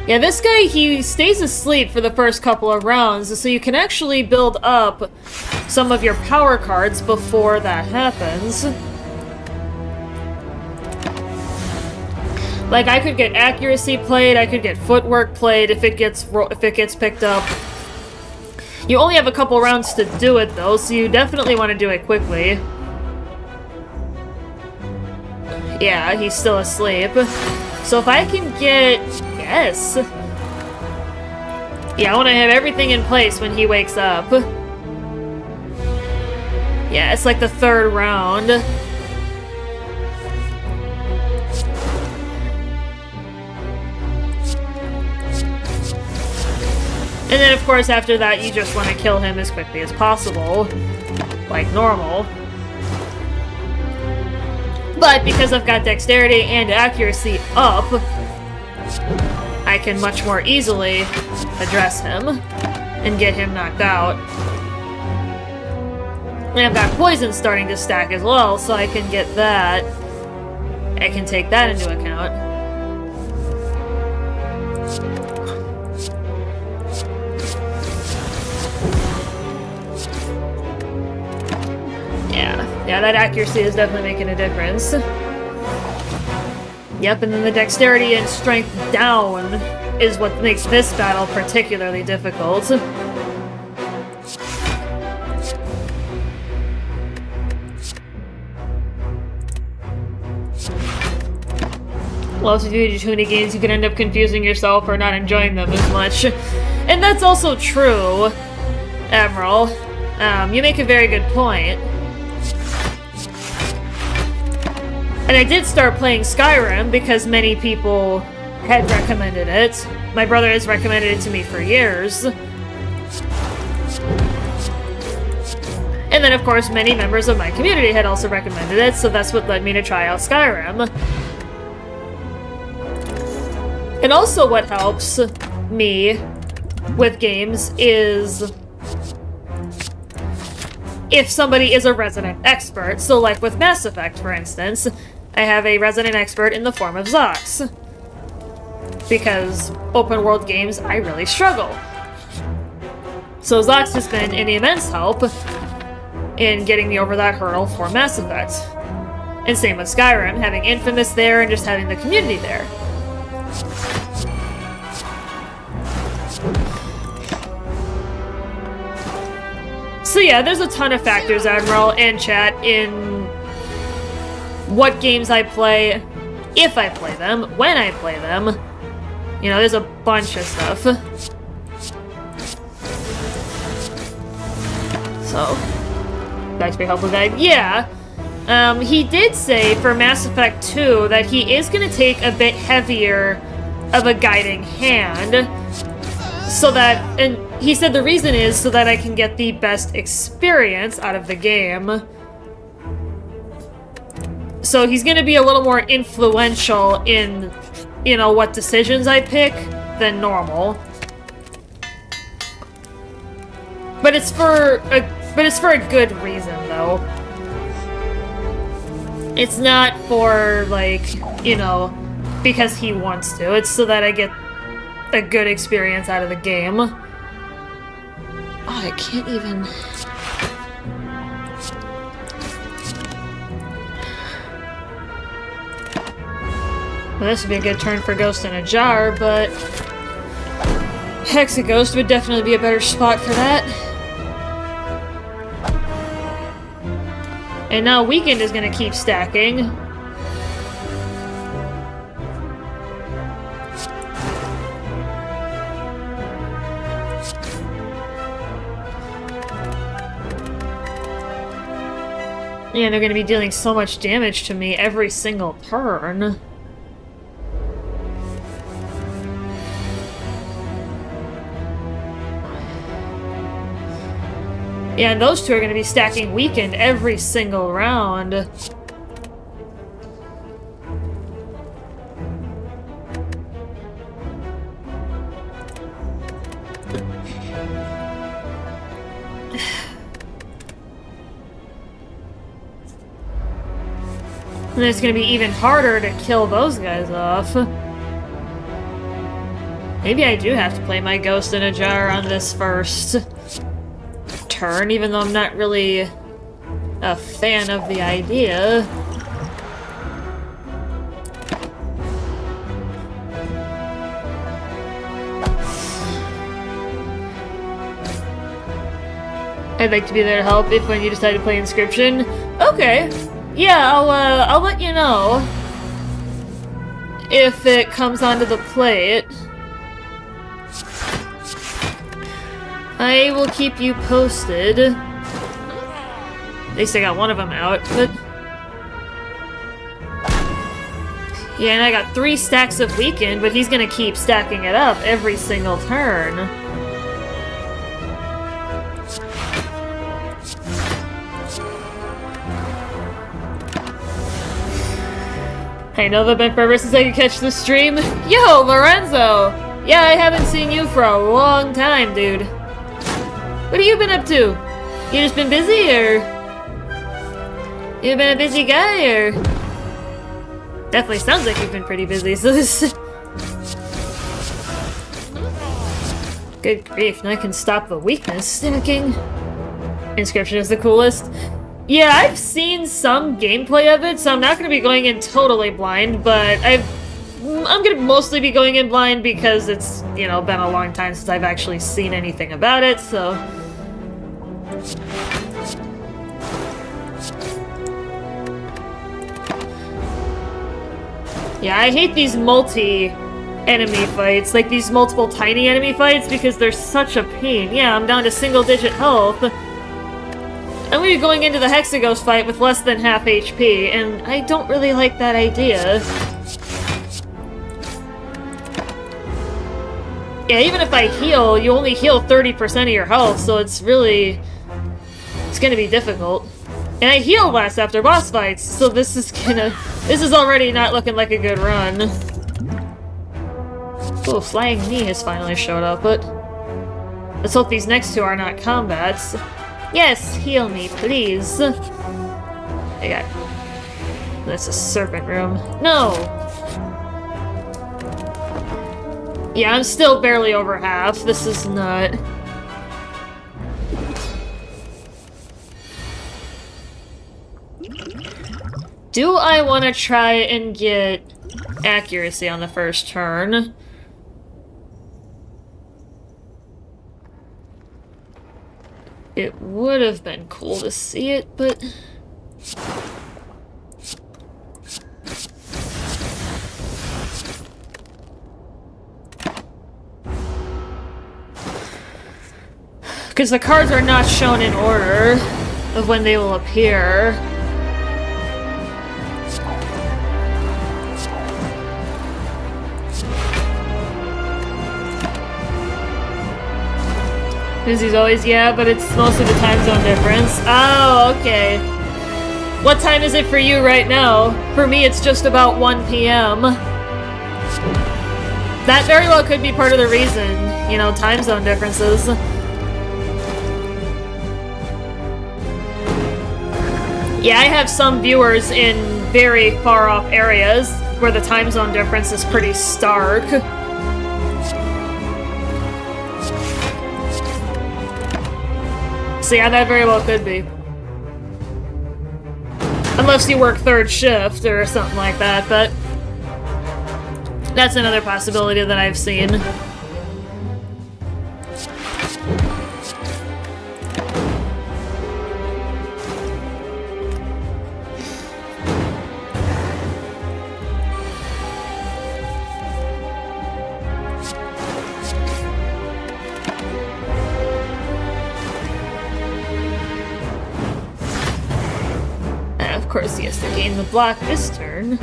Yeah, this guy, he stays asleep for the first couple of rounds, so you can actually build up some of your power cards before that happens. Like, I could get accuracy played, I could get footwork played if it gets picked up. You only have a couple rounds to do it, though, so you definitely want to do it quickly. Yeah, he's still asleep. So if I can get... Yes. Yeah, I want to have everything in place when he wakes up. Yeah, it's like the third round. And then, of course, after that, you just want to kill him as quickly as possible. Like normal. But because I've got dexterity and accuracy up, I can much more easily address him and get him knocked out. And I've got poison starting to stack as well, so I can get that. I can take that into account. Yeah, that accuracy is definitely making a difference. Yep, and then the dexterity and strength down is what makes this battle particularly difficult. Well, if you do too many games, you can end up confusing yourself or not enjoying them as much. And that's also true, Admiral. You make a very good point. And I did start playing Skyrim because many people had recommended it. My brother has recommended it to me for years. And then, of course, many members of my community had also recommended it, so that's what led me to try out Skyrim. And also what helps me with games is if somebody is a resident expert. So like with Mass Effect, for instance, I have a resident expert in the form of Zox. Because open world games, I really struggle. So Zox has been an immense help in getting me over that hurdle for Mass Effect. And same with Skyrim, having Infamous there and just having the community there. So yeah, there's a ton of factors, Admiral, and chat, in what games I play, if I play them, when I play them. You know, there's a bunch of stuff. So, back to your helpful guide. Yeah, he did say for Mass Effect 2 that he is going to take a bit heavier of a guiding hand, so that, and he said the reason is so that I can get the best experience out of the game. So he's going to be a little more influential in, you know, what decisions I pick than normal. But it's for a good reason, though. It's not for, like, you know, because he wants to. It's so that I get a good experience out of the game. Oh, I can't even... Well, this would be a good turn for Ghost in a Jar, but... Hexaghost would definitely be a better spot for that. And now Weekend is gonna keep stacking. Yeah, they're gonna be dealing so much damage to me every single turn. Yeah, and those two are gonna be stacking Weekend every single round. And it's gonna be even harder to kill those guys off. Maybe I do have to play my Ghost in a Jar on this first turn, even though I'm not really a fan of the idea. I'd like to be there to help if when you decide to play Inscription. Okay. Yeah, I'll let you know if it comes onto the plate. I will keep you posted. At least I got one of them out, but... Yeah, and I got 3 stacks of Weekend, but he's gonna keep stacking it up every single turn. I know that been forever since I could catch the stream. Yo, Lorenzo! Yeah, I haven't seen you for a long time, dude. What have you been up to? You just been busy, or... You been a busy guy, or... Definitely sounds like you've been pretty busy, so this... Good grief, now I can stop the weakness stacking. Inscription is the coolest. Yeah, I've seen some gameplay of it, so I'm not going to be going in totally blind, but I'm going to mostly be going in blind because it's, you know, been a long time since I've actually seen anything about it, so... Yeah, I hate these multi-enemy fights, like these multiple tiny enemy fights, because they're such a pain. Yeah, I'm down to single-digit health. I'm gonna be going into the Hexaghost fight with less than half HP, and I don't really like that idea. Yeah, even if I heal, you only heal 30% of your health, so it's really... It's gonna be difficult. And I healed last after boss fights, so this is already not looking like a good run. Oh, Flying Knee has finally showed up, but... Let's hope these next two are not combats. Yes, heal me, please. I got... That's a serpent room. No! Yeah, I'm still barely over half. This is not... Do I want to try and get accuracy on the first turn? It would have been cool to see it, but... Because the cards are not shown in order of when they will appear. Disney's always, yeah, but it's mostly the time zone difference. Oh, okay. What time is it for you right now? For me, it's just about 1 p.m. That very well could be part of the reason, you know, time zone differences. Yeah, I have some viewers in very far off areas where the time zone difference is pretty stark. So yeah, that very well could be. Unless you work third shift or something like that, but that's another possibility that I've seen. Of course, he has to gain the block this turn.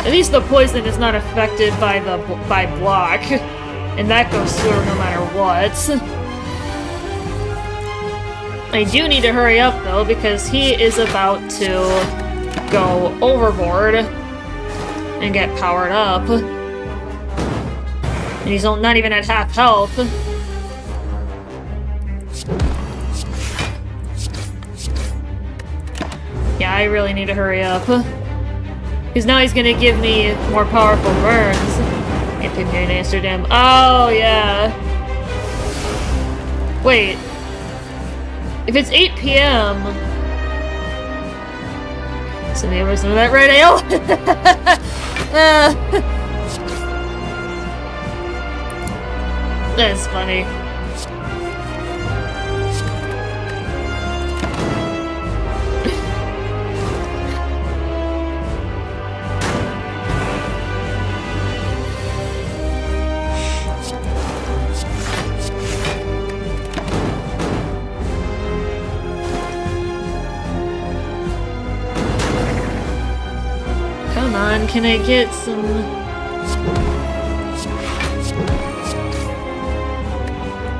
At least the poison is not affected by block, and that goes through no matter what. I do need to hurry up, though, because he is about to go overboard and get powered up. And he's not even at half health. Yeah, I really need to hurry up. Because now he's gonna give me more powerful burns. Can't pin here in Amsterdam. Oh, yeah. Wait. If it's 8 p.m. Somebody ever some of that red ale? That's funny. Can I get some...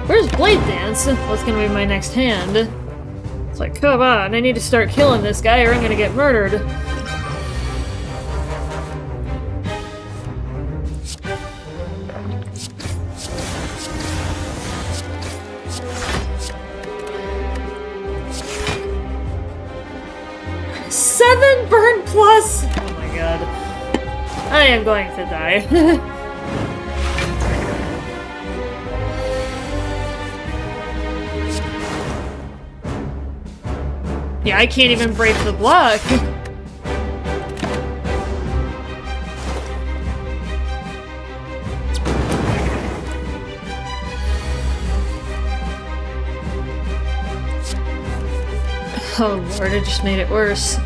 Where's Blade Dance? What's gonna be my next hand? It's like, come on, I need to start killing this guy or I'm gonna get murdered. Seven burn plus! Oh my god. I am going to die. Yeah, I can't even break the block. Oh lord, it just made it worse.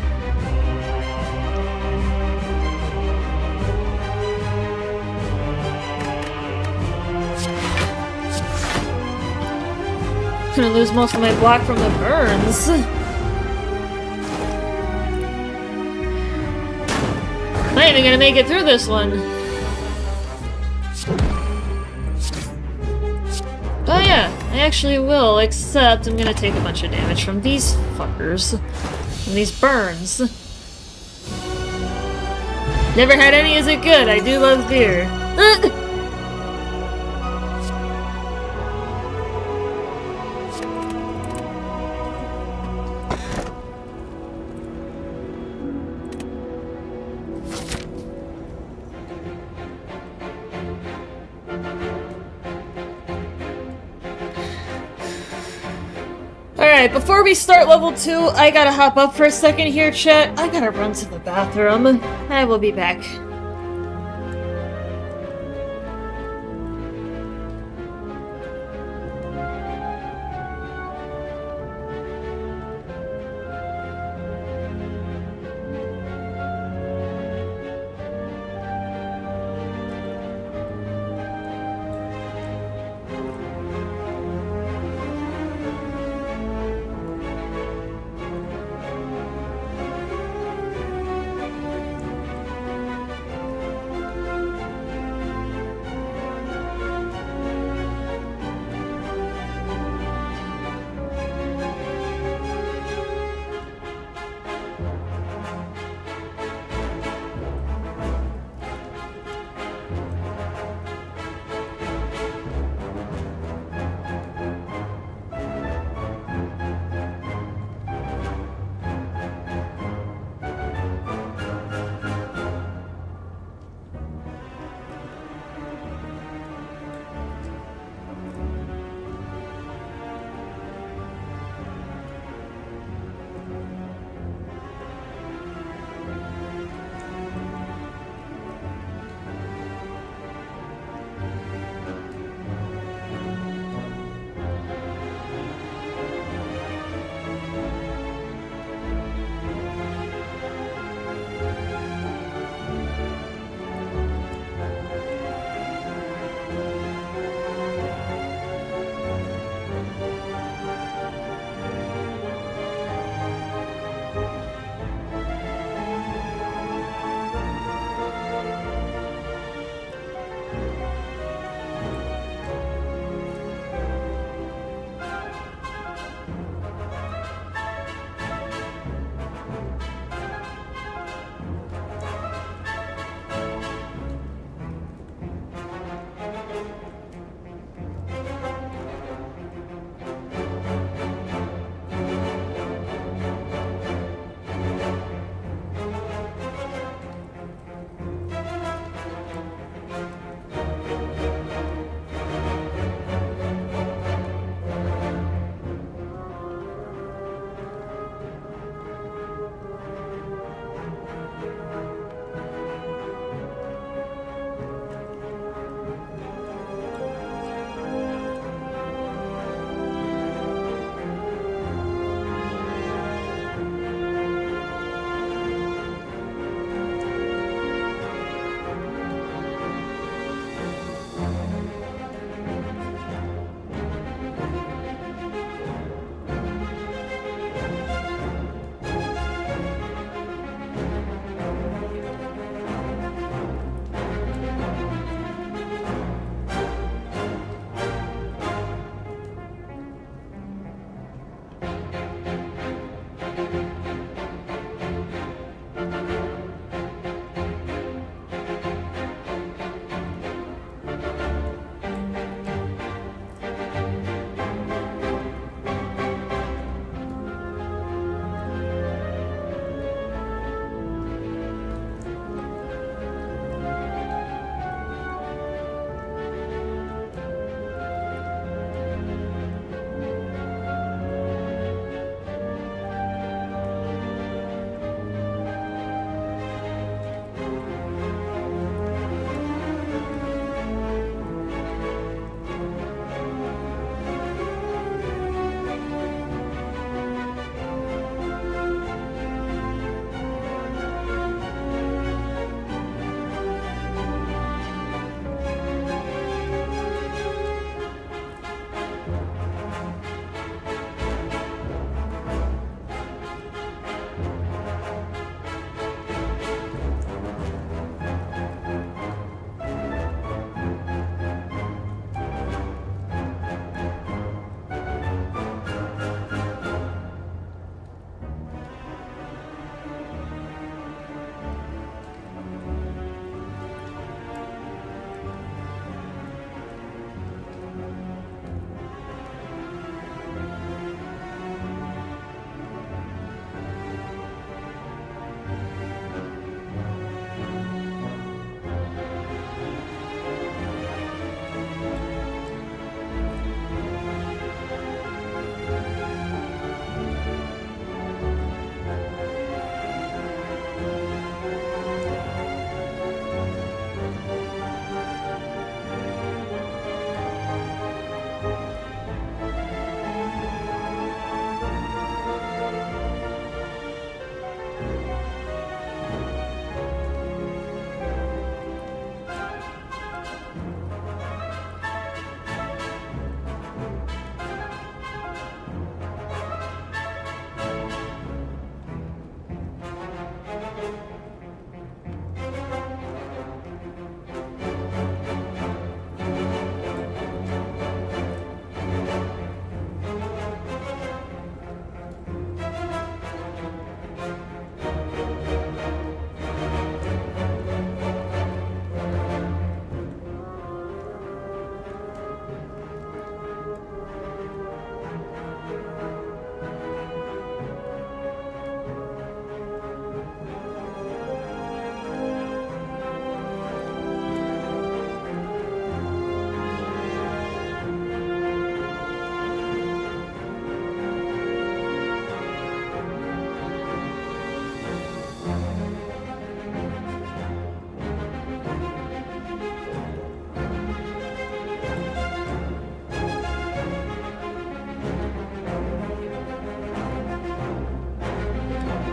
I'm gonna lose most of my block from the burns. I'm not even gonna make it through this one. Oh yeah, I actually will, except I'm gonna take a bunch of damage from these fuckers. From these burns. Never had any, is it good? I do love beer. Alright, before we start level 2, I gotta hop up for a second here, chat. I gotta run to the bathroom. I will be back.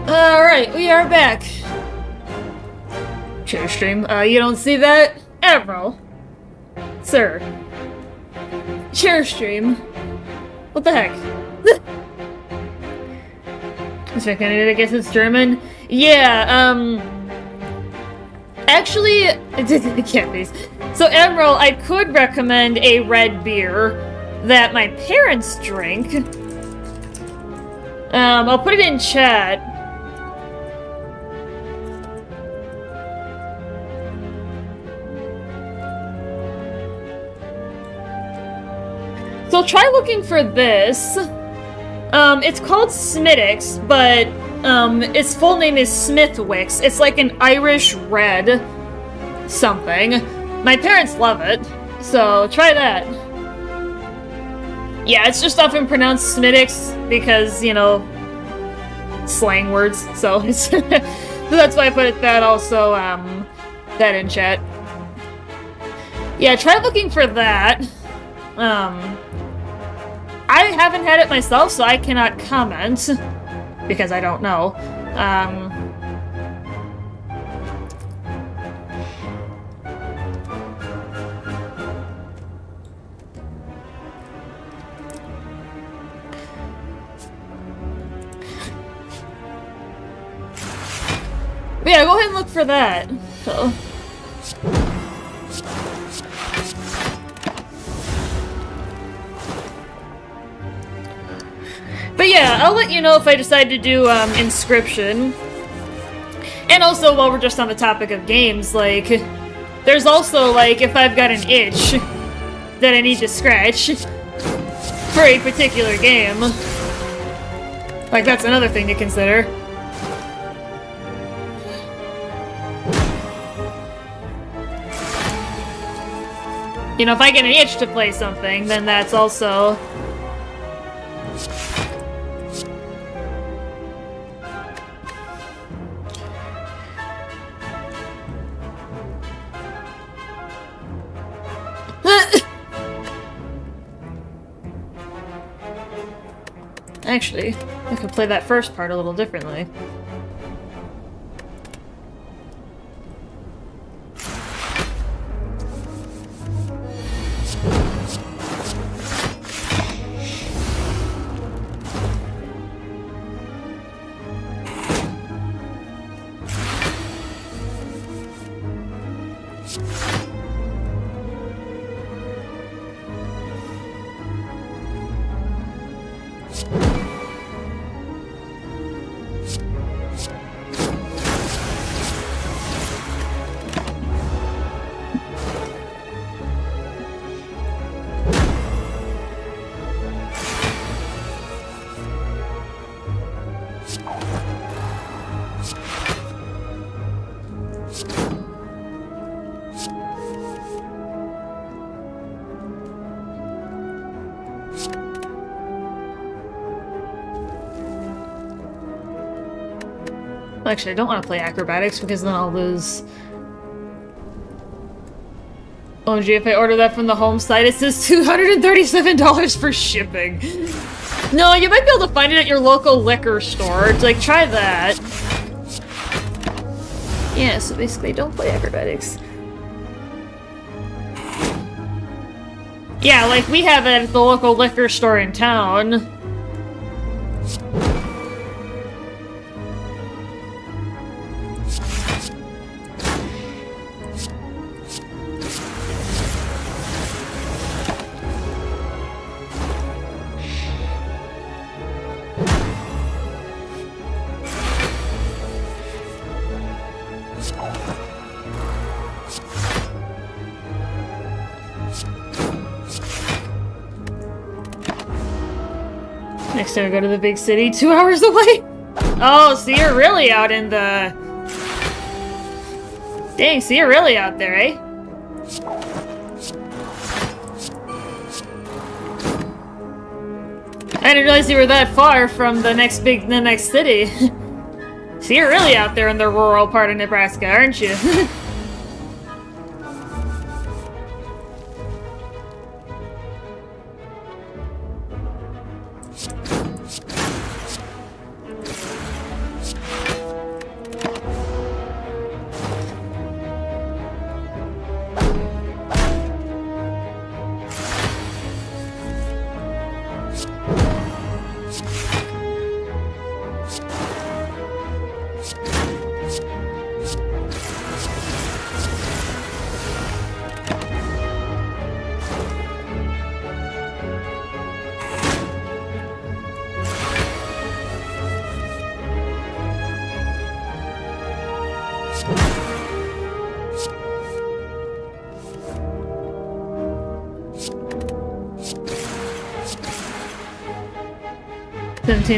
Alright, we are back. Share stream. You don't see that? Admiral. Sir. Share stream. What the heck? I guess it's German? Yeah, actually, it can't be. So, Admiral, I could recommend a red beer that my parents drink. I'll put it in chat. So try looking for this. It's called Smittix, but its full name is Smithwick's. It's like an Irish red something. My parents love it, so try that. Yeah, it's just often pronounced Smittix because, you know, slang words, so it's so that's why I put it that also, that in chat. Yeah, try looking for that. I haven't had it myself, so I cannot comment, because I don't know. But yeah, go ahead and look for that. So. But yeah, I'll let you know if I decide to do Inscription. And also, while we're just on the topic of games, like, there's also, like, if I've got an itch that I need to scratch for a particular game. Like, that's another thing to consider. You know, if I get an itch to play something, then that's also... Actually, I could play that first part a little differently. Actually, I don't want to play acrobatics because then I'll lose. OMG, if I order that from the home site, it says $237 for shipping. No, you might be able to find it at your local liquor store. Like, try that. Yeah, so basically, don't play acrobatics. Yeah, like, we have it at the local liquor store in town. Next time I go to the big city, 2 hours away? Oh, so you're really out in the... Dang, so you're really out there, eh? I didn't realize you were that far from the next city. So you're really out there in the rural part of Nebraska, aren't you?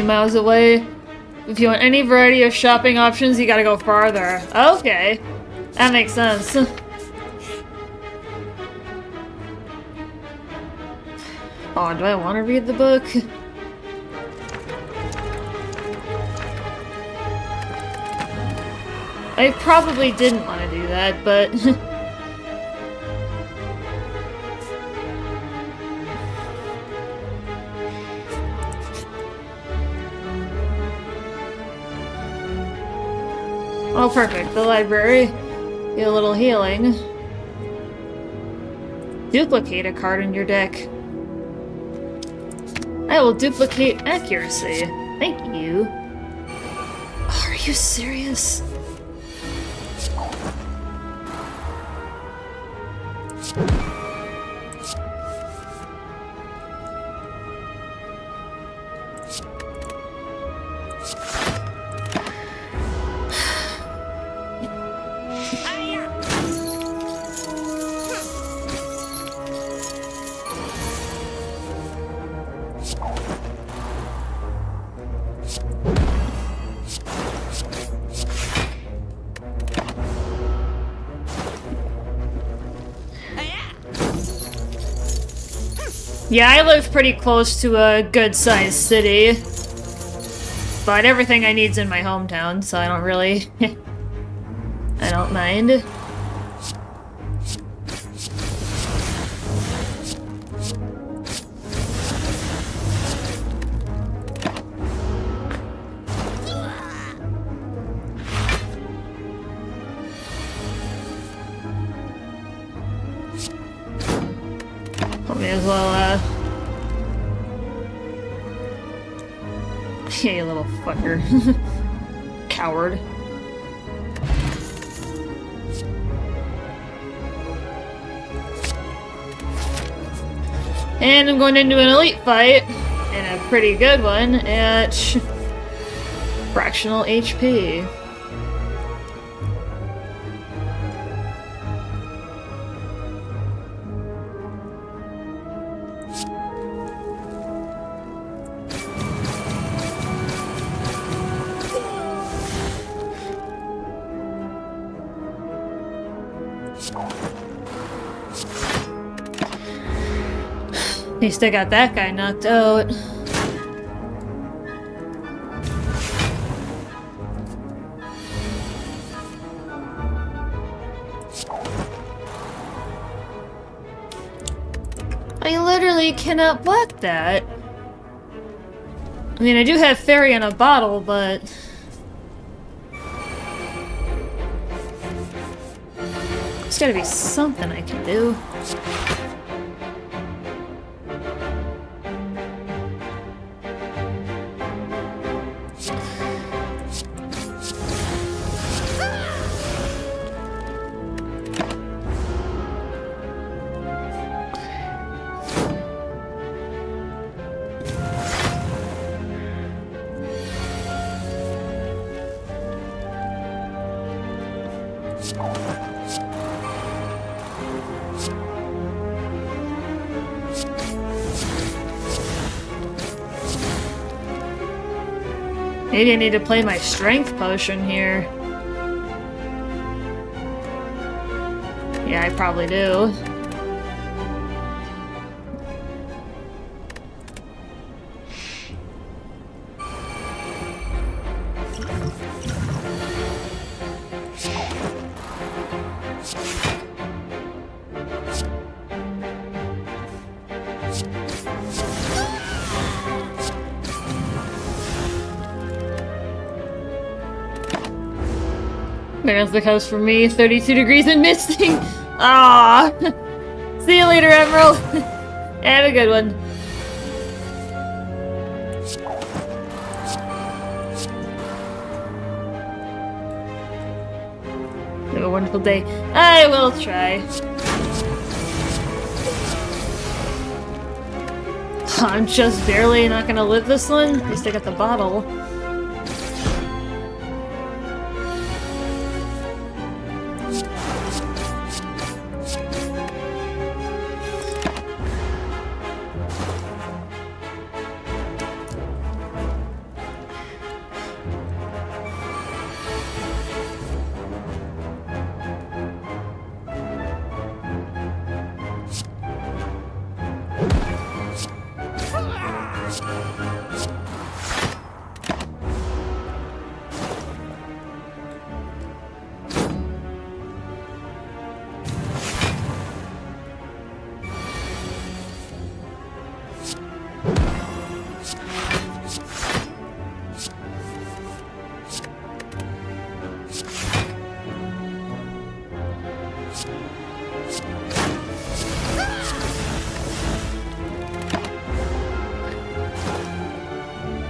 Miles away. If you want any variety of shopping options, you gotta go farther. Okay. That makes sense. Oh, do I want to read the book? I probably didn't want to do that, but... Oh, perfect. The library. Get a little healing. Duplicate a card in your deck. I will duplicate accuracy. Thank you. Are you serious? Yeah, I live pretty close to a good-sized city. But everything I need's in my hometown, so I don't really... I don't mind. May as well, yeah, you little fucker. Coward. And I'm going into an elite fight, and a pretty good one, at fractional HP. At least I got that guy knocked out. I literally cannot block that. I mean, I do have fairy in a bottle, but... There's gotta be something I can do. Maybe I need to play my strength potion here. Yeah, I probably do. There's the coast for me, 32 degrees and misting. Ah, see you later, Emerald. Have a good one. wonderful day. I will try. I'm just barely not gonna live this one. At least I got the bottle.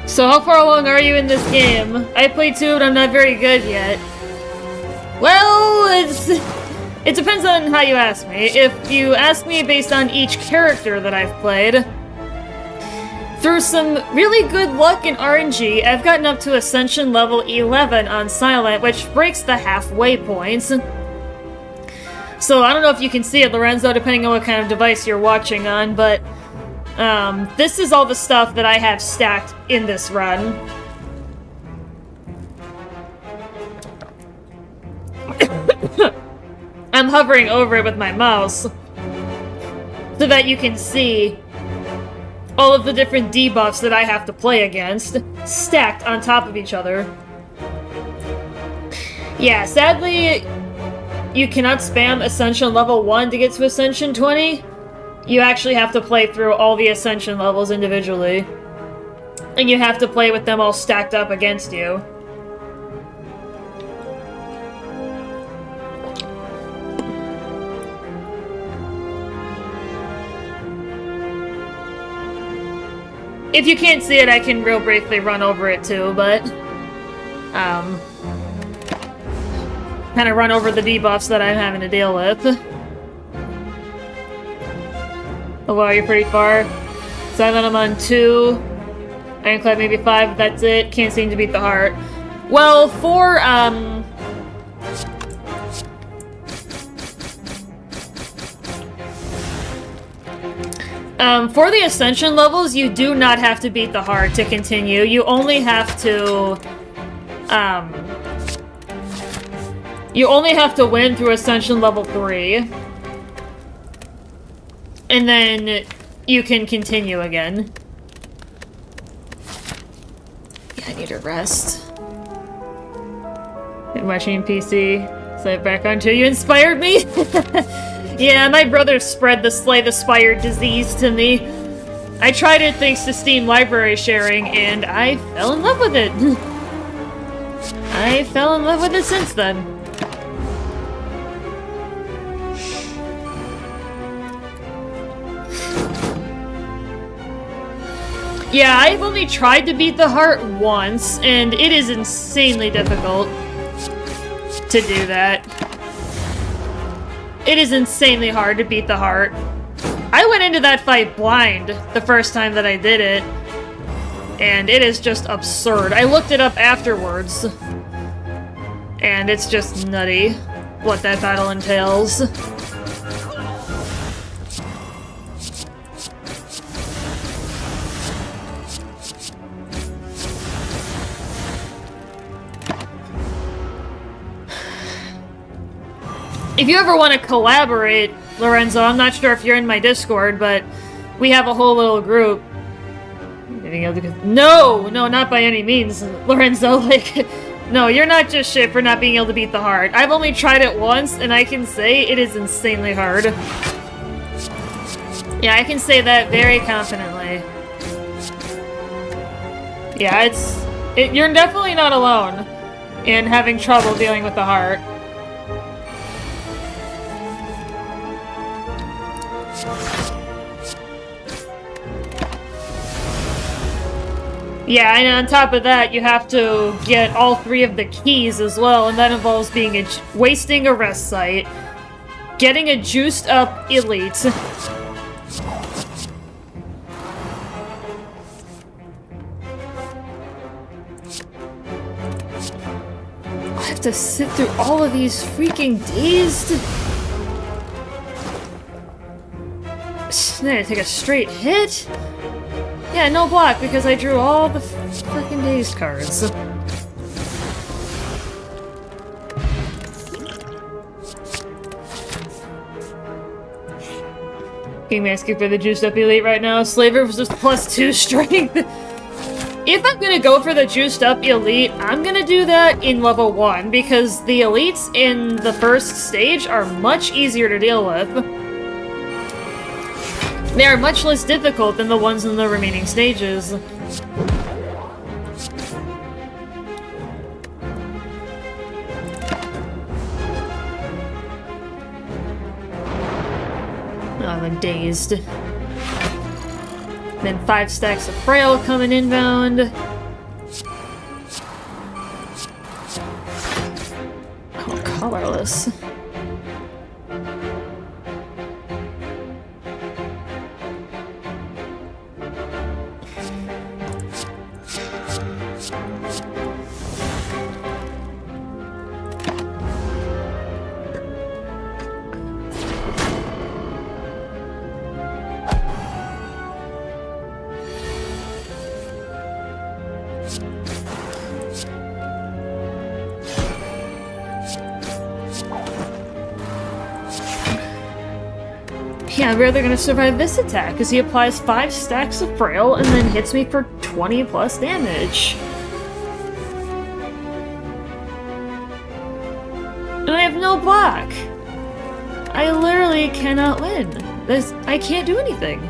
So how far along are you in this game? I played 2, but I'm not very good yet. Well, it depends on how you ask me. If you ask me based on each character that I've played, through some really good luck and RNG, I've gotten up to Ascension level 11 on Silent, which breaks the halfway point. So I don't know if you can see it, Lorenzo, depending on what kind of device you're watching on, but this is all the stuff that I have stacked in this run. I'm hovering over it with my mouse so that you can see all of the different debuffs that I have to play against, stacked on top of each other. Yeah, sadly, you cannot spam Ascension level 1 to get to Ascension 20. You actually have to play through all the Ascension levels individually. And you have to play with them all stacked up against you. If you can't see it, I can real briefly run over it too, but kind of run over the debuffs that I'm having to deal with. Oh wow, you're pretty far. Silent, I'm on 2. Ironclad maybe 5, that's it. Can't seem to beat the heart. Well, for the Ascension levels, you do not have to beat the heart to continue. You only have to, win through Ascension level 3. And then you can continue again. Yeah, I need a rest. Been watching PC. Slave back on 2. You inspired me? Yeah, my brother spread the Slay the Spire disease to me. I tried it thanks to Steam library sharing, and I fell in love with it. I fell in love with it since then. Yeah, I've only tried to beat the heart once, and it is insanely difficult to do that. It is insanely hard to beat the heart. I went into that fight blind the first time that I did it, and it is just absurd. I looked it up afterwards, and it's just nutty what that battle entails. If you ever want to collaborate, Lorenzo, I'm not sure if you're in my Discord, but we have a whole little group. No, not by any means, Lorenzo. Like, no, you're not just shit for not being able to beat the heart. I've only tried it once, and I can say it is insanely hard. Yeah, I can say that very confidently. Yeah, you're definitely not alone in having trouble dealing with the heart. Yeah, and on top of that, you have to get all 3 of the keys as well, and that involves being wasting a rest site, getting a juiced up elite. I have to sit through all of these freaking days to... Then I take a straight hit? Yeah, no block, because I drew all the frickin' dazed cards. King asking for the juiced up elite right now. Slaver was just +2 strength. If I'm gonna go for the juiced up elite, I'm gonna do that in level 1, because the elites in the first stage are much easier to deal with. They are much less difficult than the ones in the remaining stages. Oh, I'm dazed. Then 5 stacks of frail coming inbound. Oh, colorless. Yeah, I'm barely gonna survive this attack, because he applies 5 stacks of frail and then hits me for 20 plus damage. And I have no block! I literally cannot win. I can't do anything.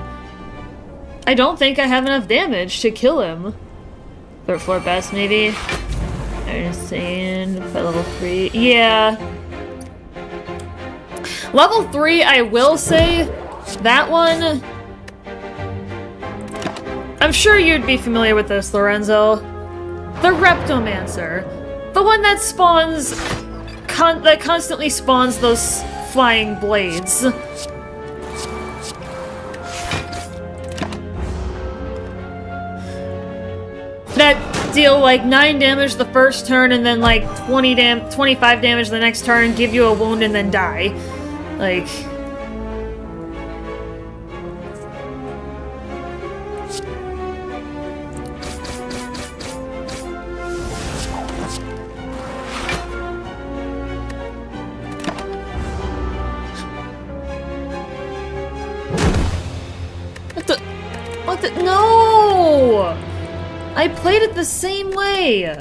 I don't think I have enough damage to kill him. 3rd floor best, maybe? Iron Sand, by level 3. Yeah. Level 3, I will say, that one... I'm sure you'd be familiar with this, Lorenzo. The Reptomancer. The one that spawns... that constantly spawns those flying blades. That deal like 9 damage the first turn and then like 25 damage the next turn, give you a wound and then die. Like... What the- No! I played it the same way! I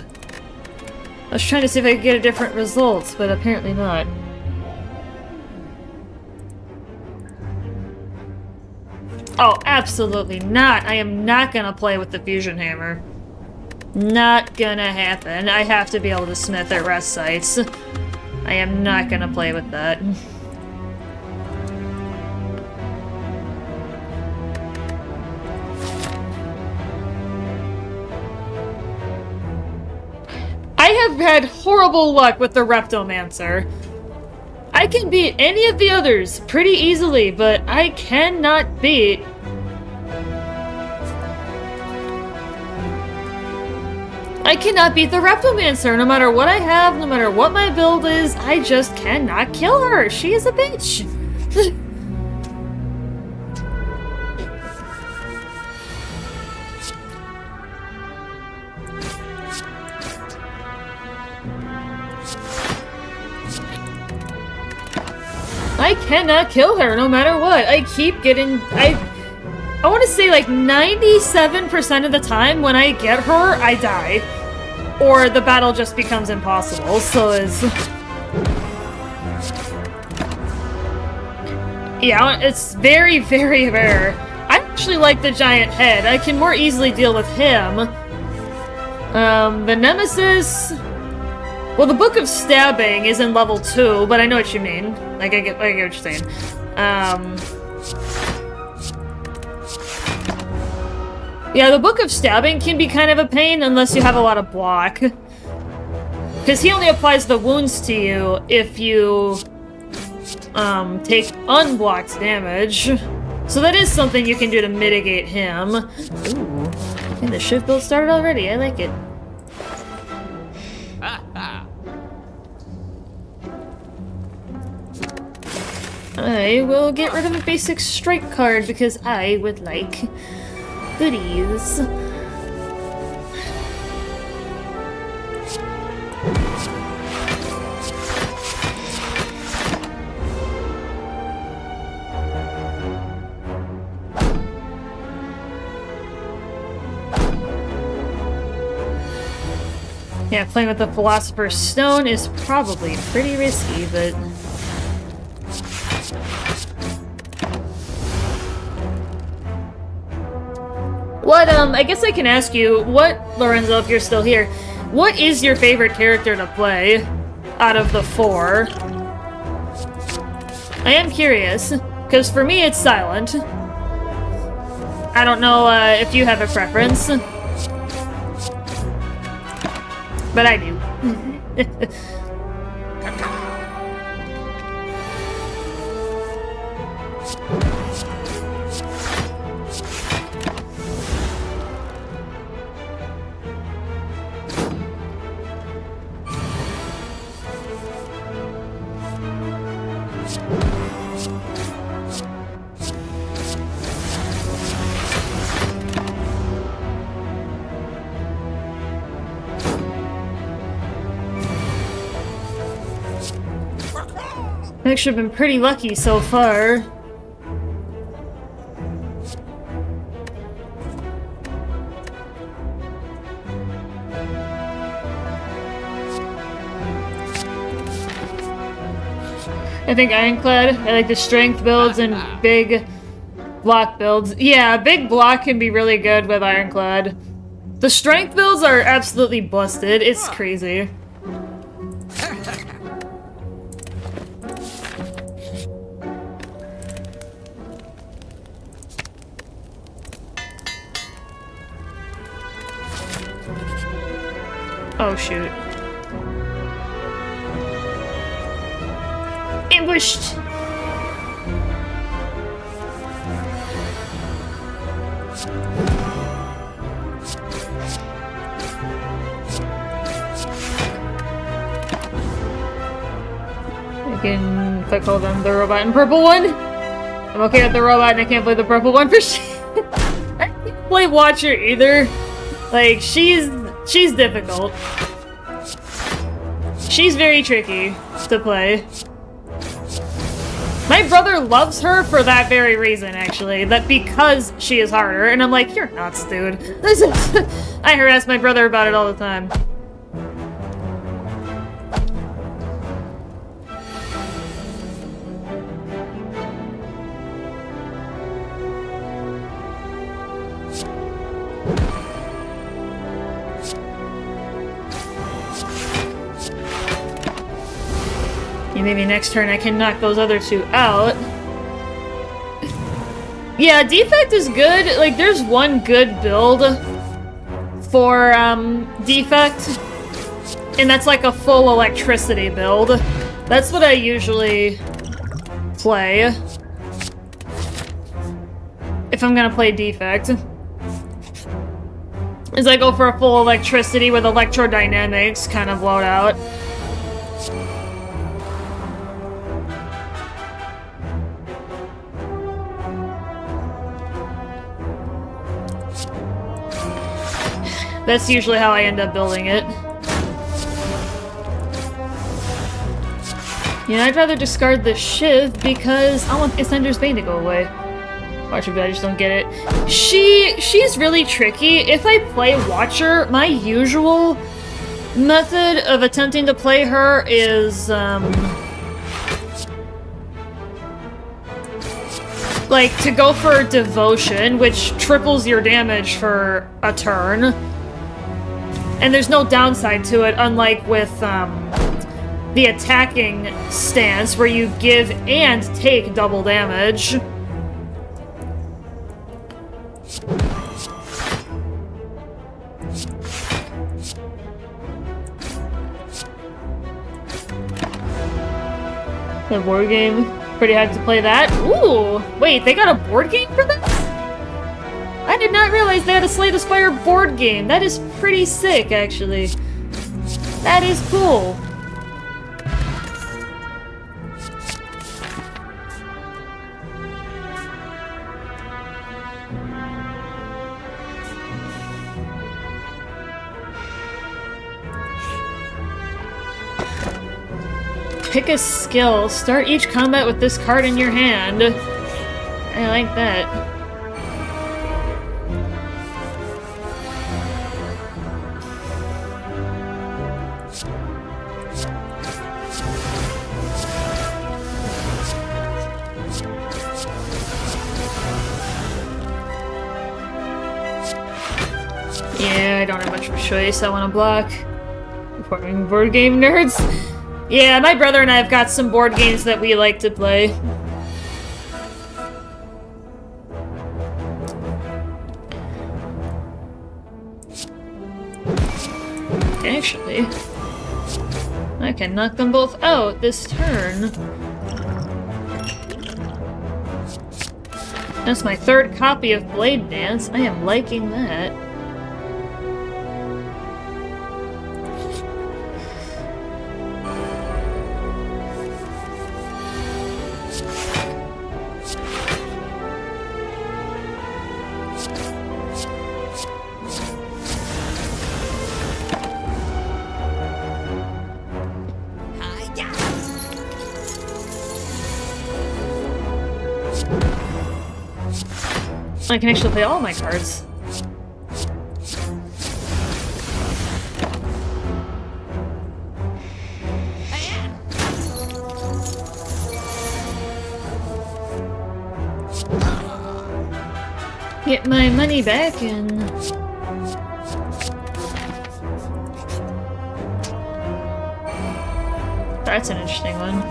was trying to see if I could get a different result, but apparently not. Oh, absolutely not! I am not gonna play with the fusion hammer. Not gonna happen. I have to be able to smith at rest sites. I am not gonna play with that. I have had horrible luck with the Reptomancer. I can beat any of the others pretty easily, but I cannot beat... I cannot beat the Reptomancer, no matter what I have, no matter what my build is, I just cannot kill her. She is a bitch. I cannot kill her no matter what. I keep getting... I want to say like 97% of the time when I get her, I die. Or the battle just becomes impossible, so it's... Yeah, it's very, very rare. I actually like the giant head. I can more easily deal with him. The Nemesis... Well, the Book of Stabbing is in level 2, but I know what you mean. Like, I get what you're saying. Yeah, the Book of Stabbing can be kind of a pain unless you have a lot of block. Because he only applies the wounds to you if you take unblocked damage. So that is something you can do to mitigate him. Ooh. And the shift build started already. I like it. I will get rid of a basic strike card because I would like goodies. Yeah, playing with the Philosopher's Stone is probably pretty risky, but... What, I guess I can ask you, Lorenzo, if you're still here, what is your favorite character to play out of the 4? I am curious, because for me it's Silent. I don't know if you have a preference. But I do. I've actually been pretty lucky so far. I think Ironclad. I like the strength builds and big block builds. Yeah, big block can be really good with Ironclad. The strength builds are absolutely busted. It's crazy. Oh shoot. Ambushed! If I call them the robot and purple one. I'm okay with the robot and I can't play the purple one for shit. I can't play Watcher either. Like, she's difficult. She's very tricky to play. My brother loves her for that very reason, actually. That because she is harder. And I'm like, you're nuts, dude. I harass my brother about it all the time. Maybe next turn I can knock those other two out. Yeah, Defect is good. Like, there's one good build for Defect, and that's like a full electricity build. That's what I usually play if I'm gonna play Defect. Is I go for a full electricity with electrodynamics kind of loadout. That's usually how I end up building it. Yeah, I'd rather discard the Shiv because I want Ascender's Bane to go away. Watcher, but I just don't get it. She's really tricky. If I play Watcher, my usual method of attempting to play her is, like, to go for Devotion, which triples your damage for a turn. And there's no downside to it, unlike with the attacking stance, where you give and take double damage. The board game. Pretty hyped to play that. Ooh! Wait, they got a board game for this? I did not realize they had a Slay the Spire board game. That is pretty sick, actually. That is cool. Pick a skill. Start each combat with this card in your hand. I like that. Yeah, I don't have much of a choice. I want to block. Reporting board game nerds. Yeah, my brother and I have got some board games that we like to play. Actually, I can knock them both out this turn. That's my third copy of Blade Dance. I am liking that. I can actually play all my cards. Get my money back and... That's an interesting one.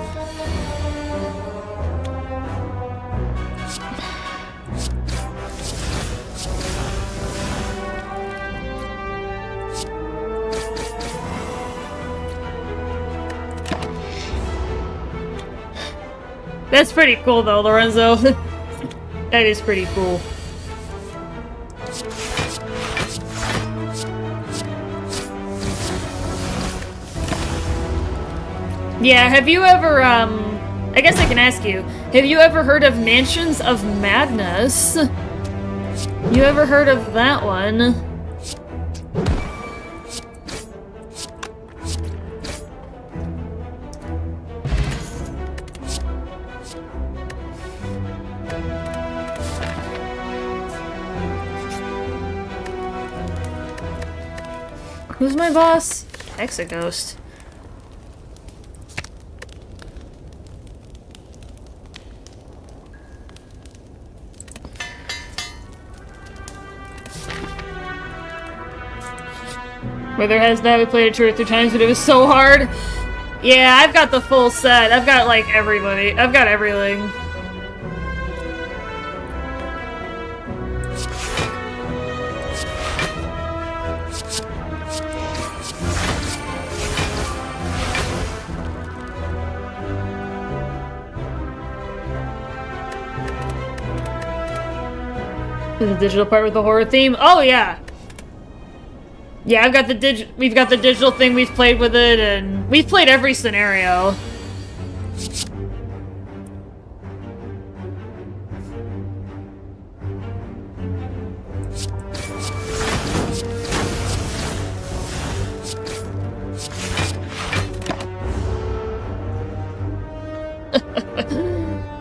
That's pretty cool though, Lorenzo. That is pretty cool. Yeah, have you ever, I guess I can ask you, have you ever heard of Mansions of Madness? You ever heard of that one? Who's my boss? Hexaghost. Wither has that. We played it 2 or 3 times, but it was so hard. Yeah, I've got the full set. I've got, like, everybody. I've got everything. The digital part with the horror theme? Oh, yeah! Yeah, I've got the we've got the digital thing, we've played with it, and we've played every scenario.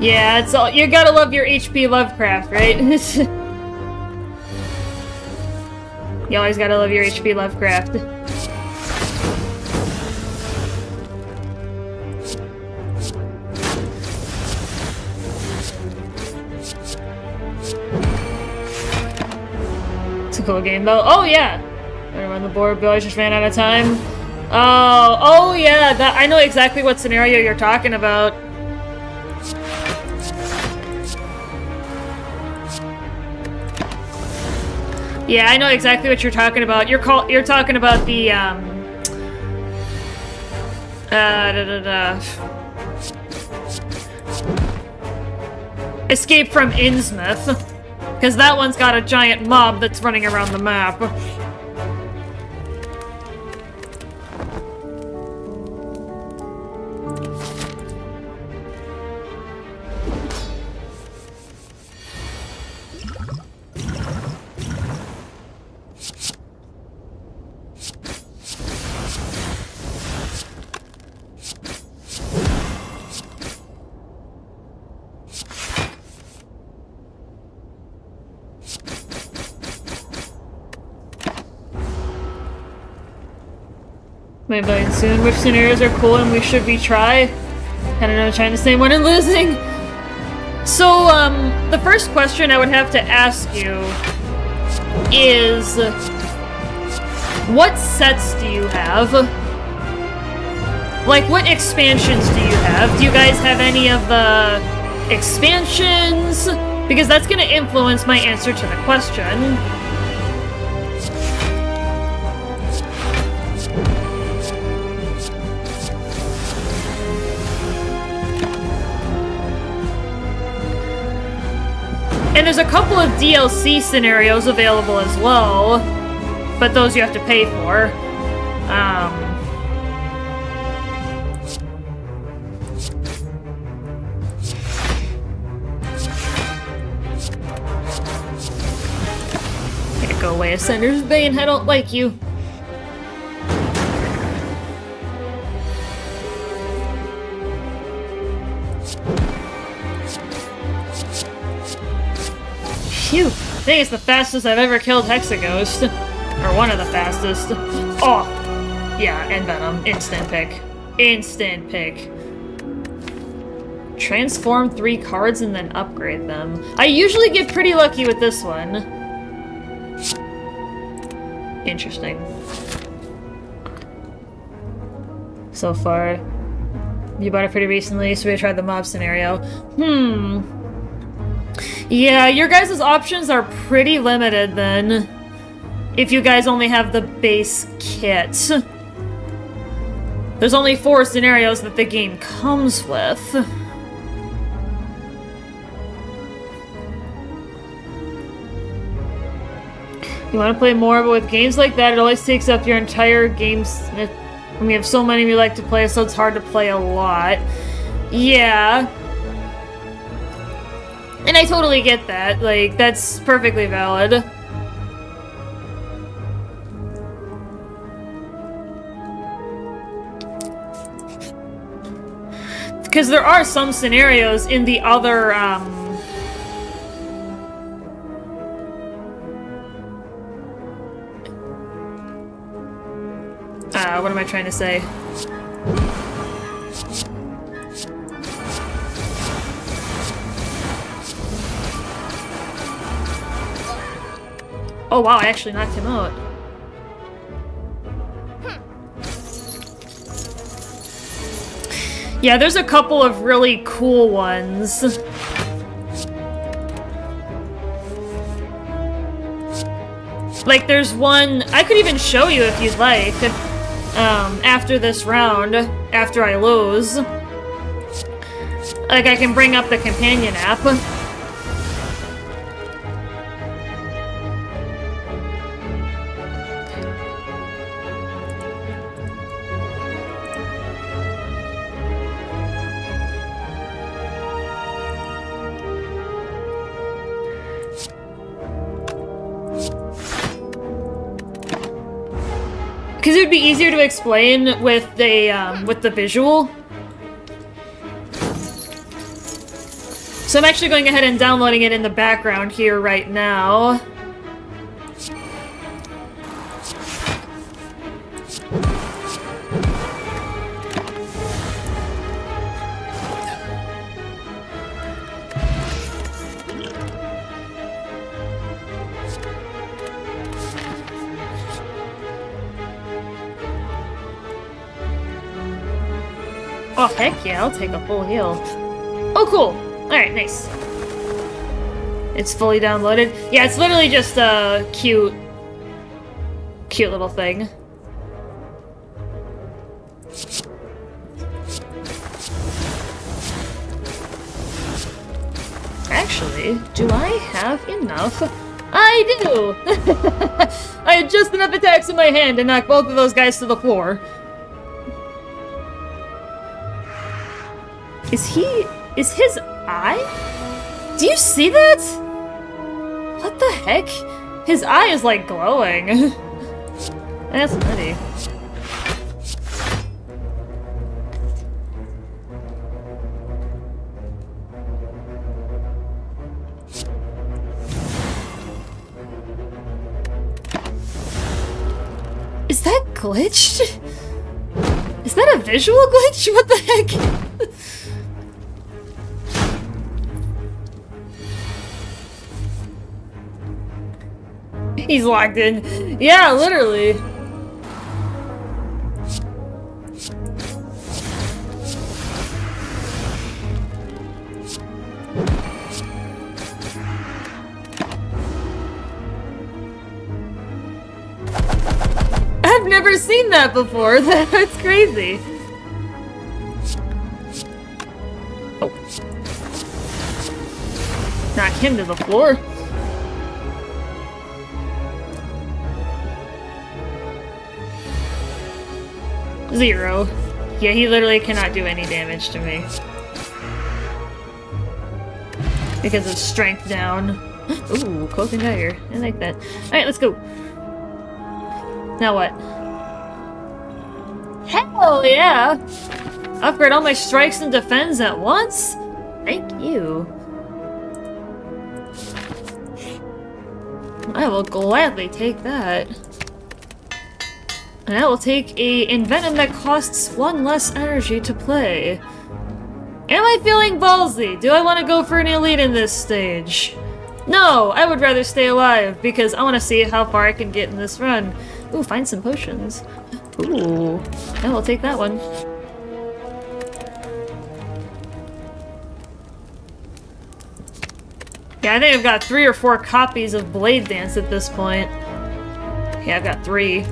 Yeah, it's all, you gotta love your H.P. Lovecraft, right? You always gotta love your H.P. Lovecraft. It's a cool game though. Oh yeah! Better run the board, Bill, I just ran out of time. Oh yeah, that, I know exactly what scenario you're talking about. Yeah, I know exactly what you're talking about. You're talking about the Escape from Innsmouth. Because that one's got a giant mob that's running around the map. Might buy in soon. Which scenarios are cool and we should retry? I don't know, trying to say one and losing. So, the first question I would have to ask you is, what sets do you have? Like, what expansions do you have? Do you guys have any of the expansions? Because that's gonna influence my answer to the question. And there's a couple of DLC scenarios available as well, but those you have to pay for. Okay, go away, Ascender's Bane, I don't like you. Phew! I think it's the fastest I've ever killed Hexaghost. Or one of the fastest. Oh! Yeah, and Venom. Instant pick. Instant pick. Transform 3 cards and then upgrade them. I usually get pretty lucky with this one. Interesting. So far. You bought it pretty recently, so we tried the mob scenario. Yeah, your guys' options are pretty limited then. If you guys only have the base kit. There's only 4 scenarios that the game comes with. You want to play more, but with games like that, it always takes up your entire game's... And we have so many we like to play, so it's hard to play a lot. Yeah. And I totally get that. Like, that's perfectly valid. Because there are some scenarios in the other, what am I trying to say? Oh wow, I actually knocked him out. Yeah, there's a couple of really cool ones. Like, there's one... I could even show you if you'd like. After this round, after I lose. Like, I can bring up the companion app. Because it would be easier to explain with the visual. So I'm actually going ahead and downloading it in the background here right now. Oh, heck yeah, I'll take a full heal. Oh, cool. Alright, nice. It's fully downloaded. Yeah, it's literally just a cute little thing. Actually, do I have enough? I do! I had just enough attacks in my hand to knock both of those guys to the floor. Is his eye? Do you see that? What the heck? His eye is like glowing. That's nutty. Is that glitched? Is that a visual glitch? What the heck? He's locked in. Yeah, literally. I've never seen that before. That's crazy. Oh. Knock him to the floor. Zero. Yeah, he literally cannot do any damage to me. Because of strength down. Ooh, cloak and dagger. I like that. Alright, let's go. Now what? Hell yeah! Upgrade all my strikes and defense at once? Thank you. I will gladly take that. And I will take a Envenom that costs 1 less energy to play. Am I feeling ballsy? Do I want to go for an elite in this stage? No, I would rather stay alive, because I want to see how far I can get in this run. Ooh, find some potions. Ooh, I will take that one. Yeah, I think I've got 3 or 4 copies of Blade Dance at this point. Yeah, I've got 3.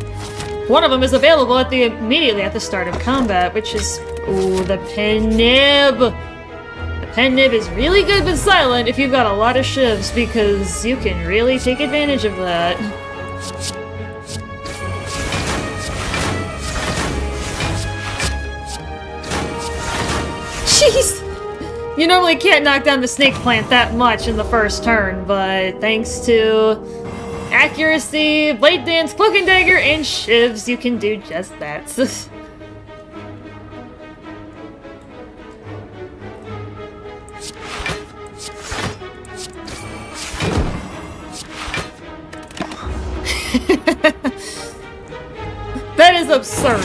One of them is available immediately at the start of combat, which is... Ooh, the pen nib! The pen nib is really good with silent if you've got a lot of shivs, because you can really take advantage of that. Jeez! You normally can't knock down the snake plant that much in the first turn, but thanks to accuracy, blade dance, cloak and dagger, and shivs, you can do just that. That is absurd.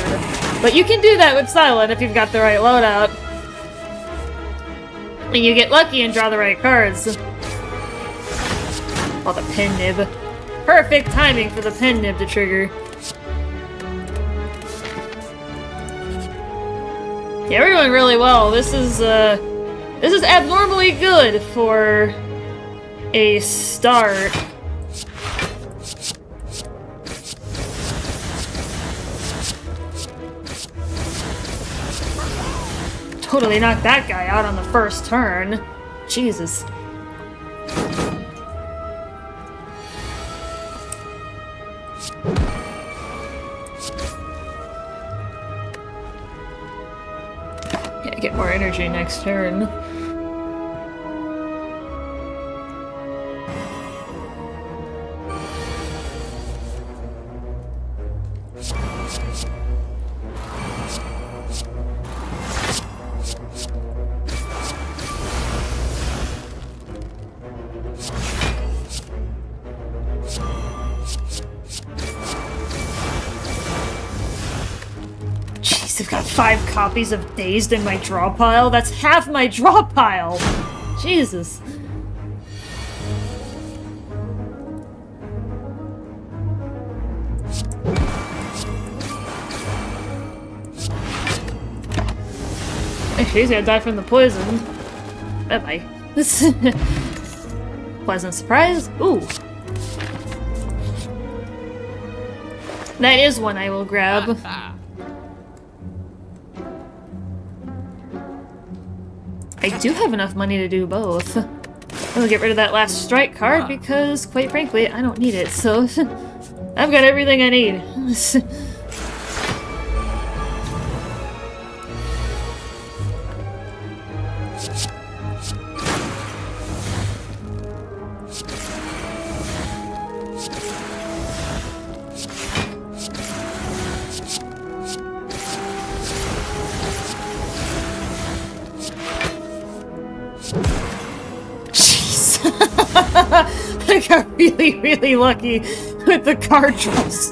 But you can do that with silent if you've got the right loadout. And you get lucky and draw the right cards. Oh, the pen nib. Perfect timing for the pen nib to trigger. Yeah, we're doing really well. This is abnormally good for a start. Totally knocked that guy out on the first turn. Jesus. Yeah, get more energy next turn. I've got 5 copies of Dazed in my draw pile. That's half my draw pile! Jesus. She's gonna die from the poison. Bye-bye. Pleasant surprise. Ooh. That is one I will grab. I do have enough money to do both. I'll get rid of that last strike card because, quite frankly, I don't need it, so I've got everything I need. I got really lucky with the card draws.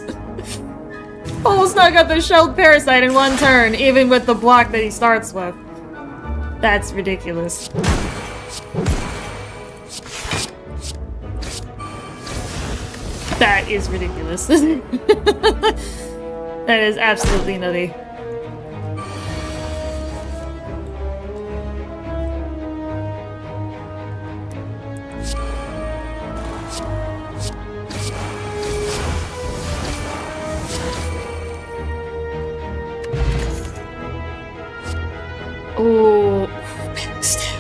Almost not got the shelled parasite in one turn, even with the block that he starts with. That's ridiculous. That is ridiculous. That is absolutely nutty. Oh, backstab.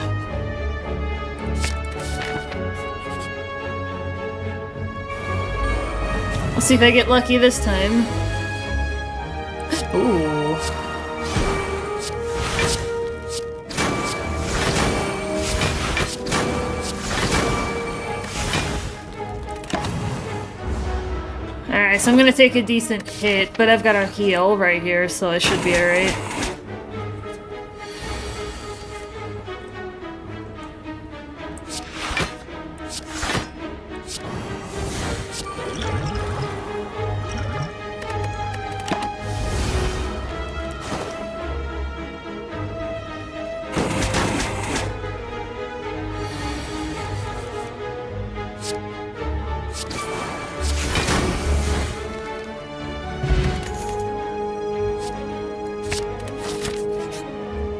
Let's see if I get lucky this time. Ooh. Alright, so I'm gonna take a decent hit, but I've got a heal right here, so it should be alright.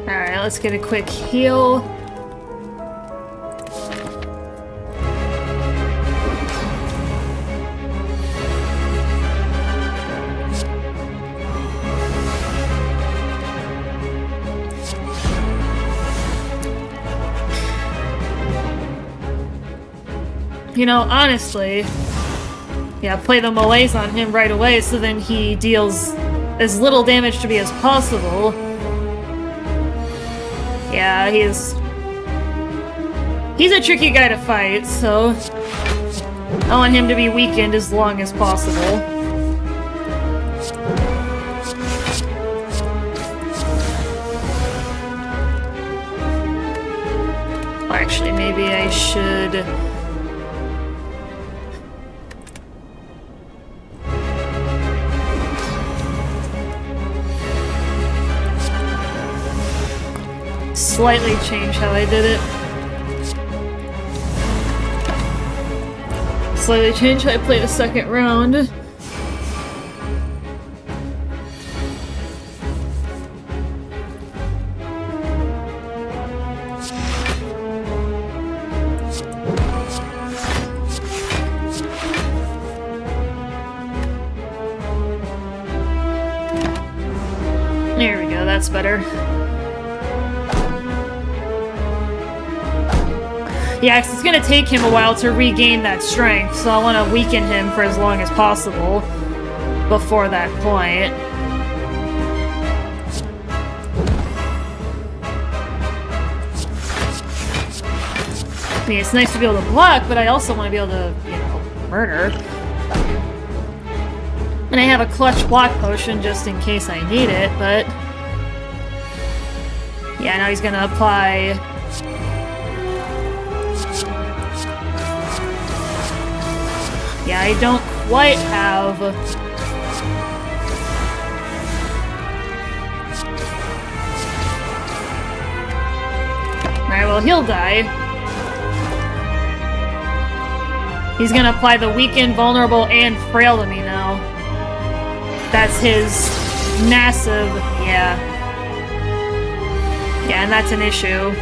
Alright, let's get a quick heal. You know, honestly, yeah, play the malaise on him right away so then he deals as little damage to me as possible. Yeah, he's a tricky guy to fight, so I want him to be weakened as long as possible. Well, actually, maybe I should... slightly change how I did it. Slightly change how I played the second round. There we go, that's better. Yeah, 'cause it's gonna take him a while to regain that strength, so I want to weaken him for as long as possible before that point. I mean, it's nice to be able to block, but I also want to be able to, you know, murder. And I have a clutch block potion just in case I need it, but... yeah, now he's gonna apply... yeah, I don't quite have... Alright, well, he'll die. He's gonna apply the weakened, vulnerable, and frail to me now. That's his massive... yeah. Yeah, and that's an issue.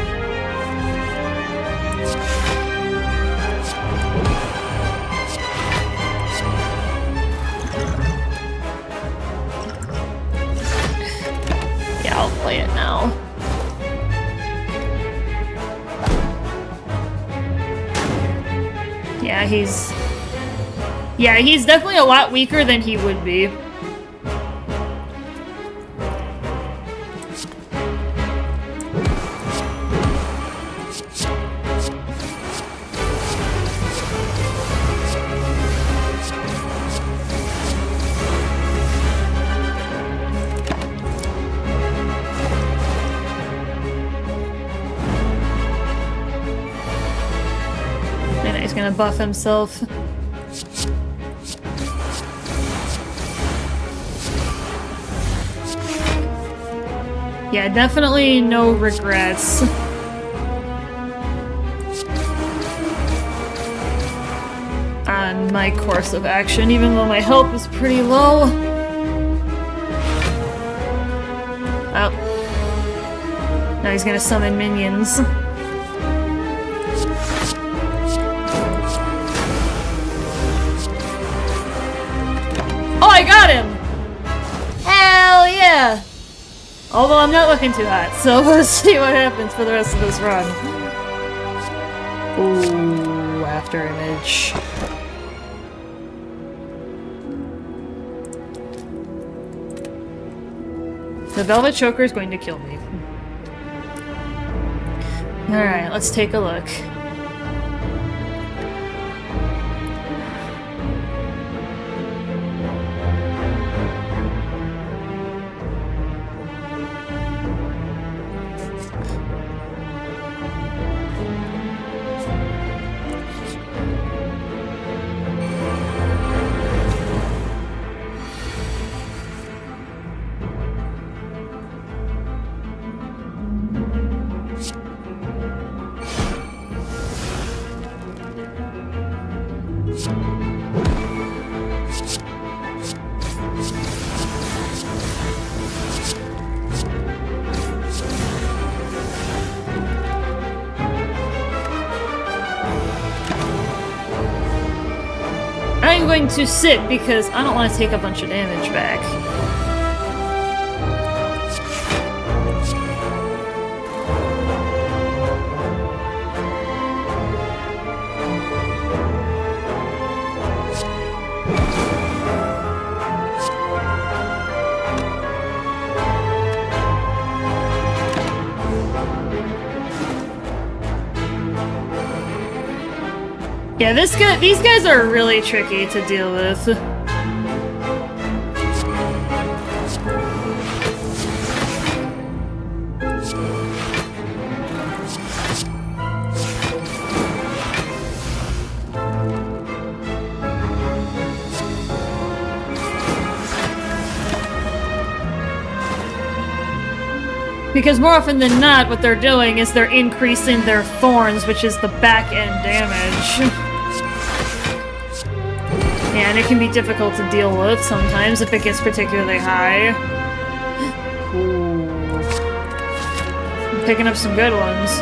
I'll play it now. he's definitely a lot weaker than he would be. He's gonna buff himself. Yeah, definitely no regrets. On my course of action, even though my health is pretty low. Oh. Now he's gonna summon minions. Oh, I got him! Hell yeah! Although I'm not looking too hot, so let's see what happens for the rest of this run. Ooh, after image. The Velvet Choker is going to kill me. Alright, let's take a look. I'm going to sit because I don't want to take a bunch of damage back. Yeah, these guys are really tricky to deal with. Because more often than not, what they're doing is they're increasing their thorns, which is the back-end damage. And it can be difficult to deal with sometimes if it gets particularly high. Ooh. I'm picking up some good ones.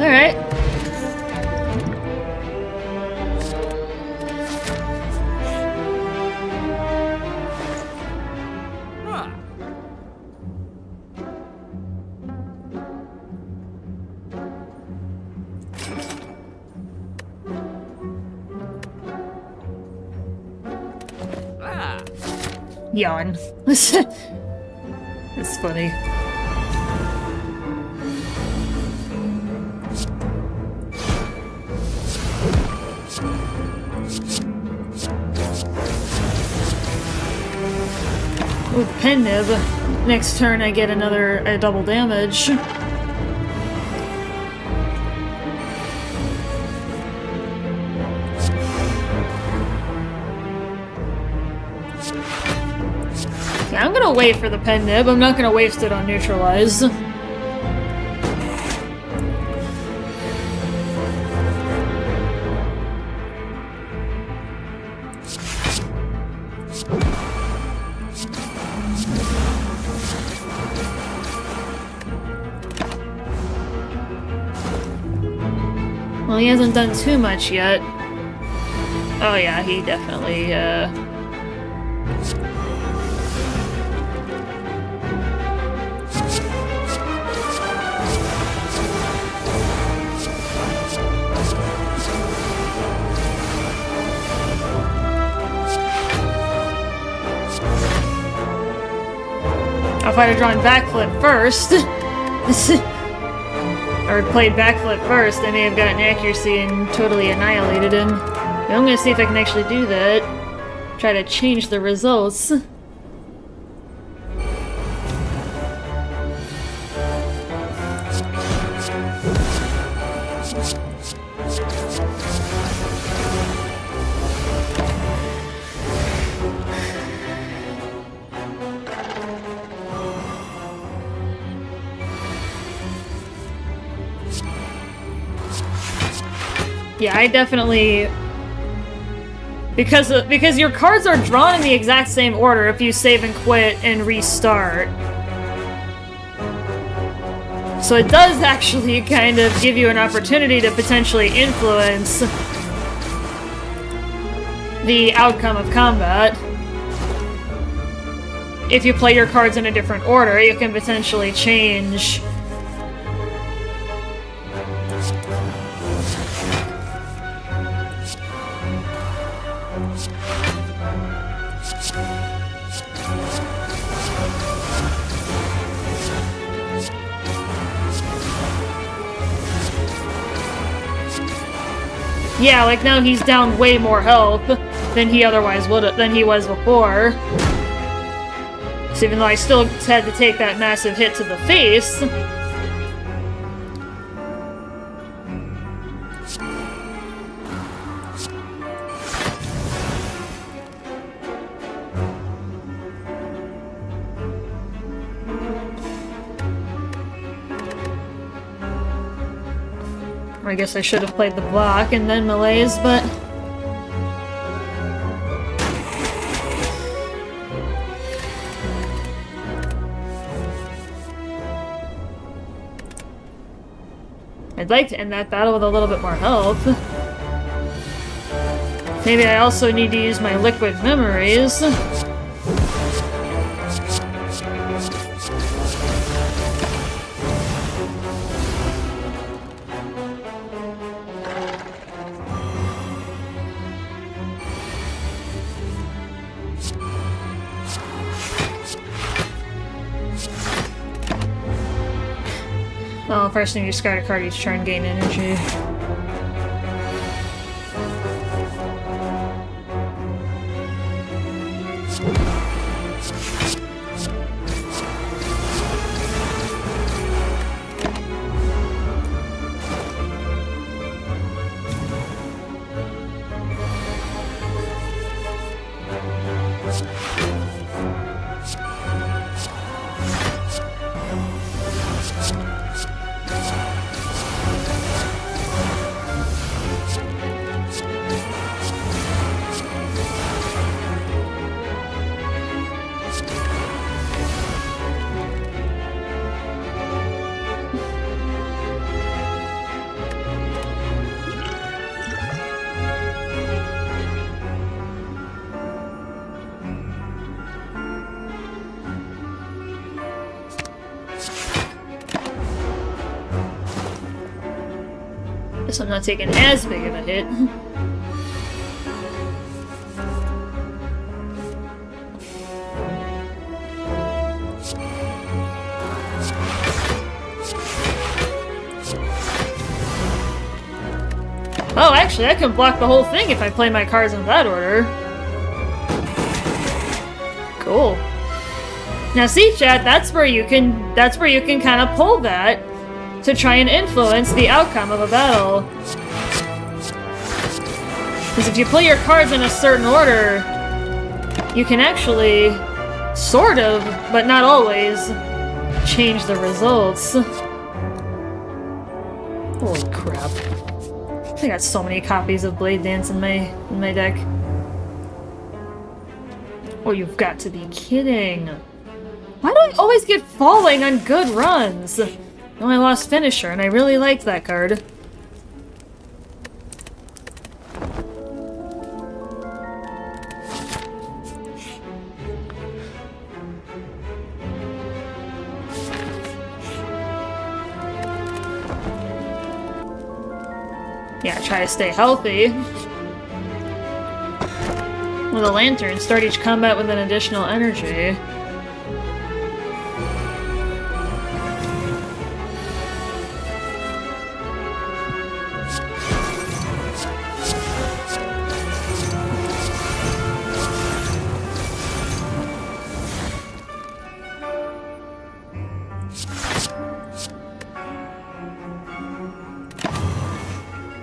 Alright. Yawn. It's funny. With pen nib. Next turn I get a double damage. Yeah, I'm gonna wait for the pen nib. I'm not gonna waste it on neutralize. Well, he hasn't done too much yet. Oh yeah, he definitely, If I'd have drawn backflip first, or played backflip first, I may have gotten accuracy and totally annihilated him. But I'm gonna see if I can actually do that. Try to change the results. Yeah, I definitely... Because your cards are drawn in the exact same order if you save and quit and restart. So it does actually kind of give you an opportunity to potentially influence the outcome of combat. If you play your cards in a different order, you can potentially change... Yeah, like now he's down way more health than he otherwise than he was before. So even though I still had to take that massive hit to the face... I guess I should have played the block and then melees, but... I'd like to end that battle with a little bit more health. Maybe I also need to use my liquid memories. Oh, first thing you discard a card each turn, gain energy. Guess I'm not taking as big of a hit. Oh, actually, I can block the whole thing if I play my cards in that order. Cool. Now see, chat, that's where you can kind of pull that to try and influence the outcome of a battle. Because if you play your cards in a certain order, you can actually, sort of, but not always, change the results. Holy crap. I got so many copies of Blade Dance in my deck. Oh, you've got to be kidding. Why do I always get falling on good runs? Oh, I lost Finisher, and I really liked that card. Yeah, try to stay healthy. With a lantern, start each combat with an additional energy.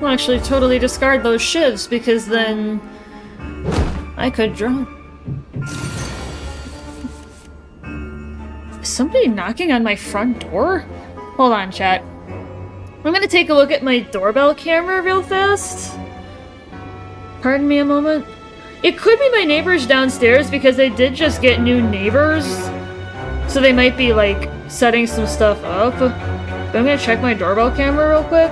I'll actually totally discard those shivs, because then I could draw. Is somebody knocking on my front door? Hold on, chat. I'm gonna take a look at my doorbell camera real fast. Pardon me a moment. It could be my neighbors downstairs, because I did just get new neighbors. So they might be, like, setting some stuff up. But I'm gonna check my doorbell camera real quick.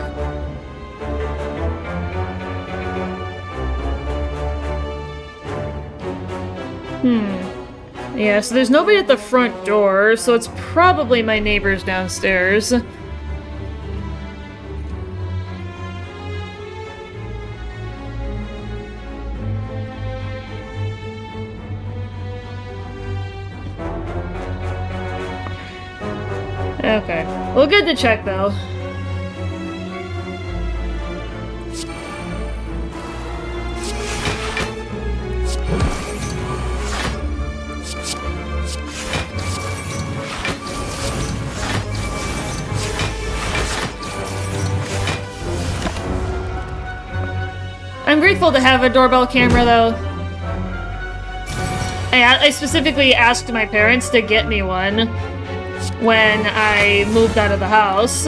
Yeah, so there's nobody at the front door, so it's probably my neighbors downstairs. Okay. Well, good to check, though. I'm grateful to have a doorbell camera, though. I specifically asked my parents to get me one when I moved out of the house.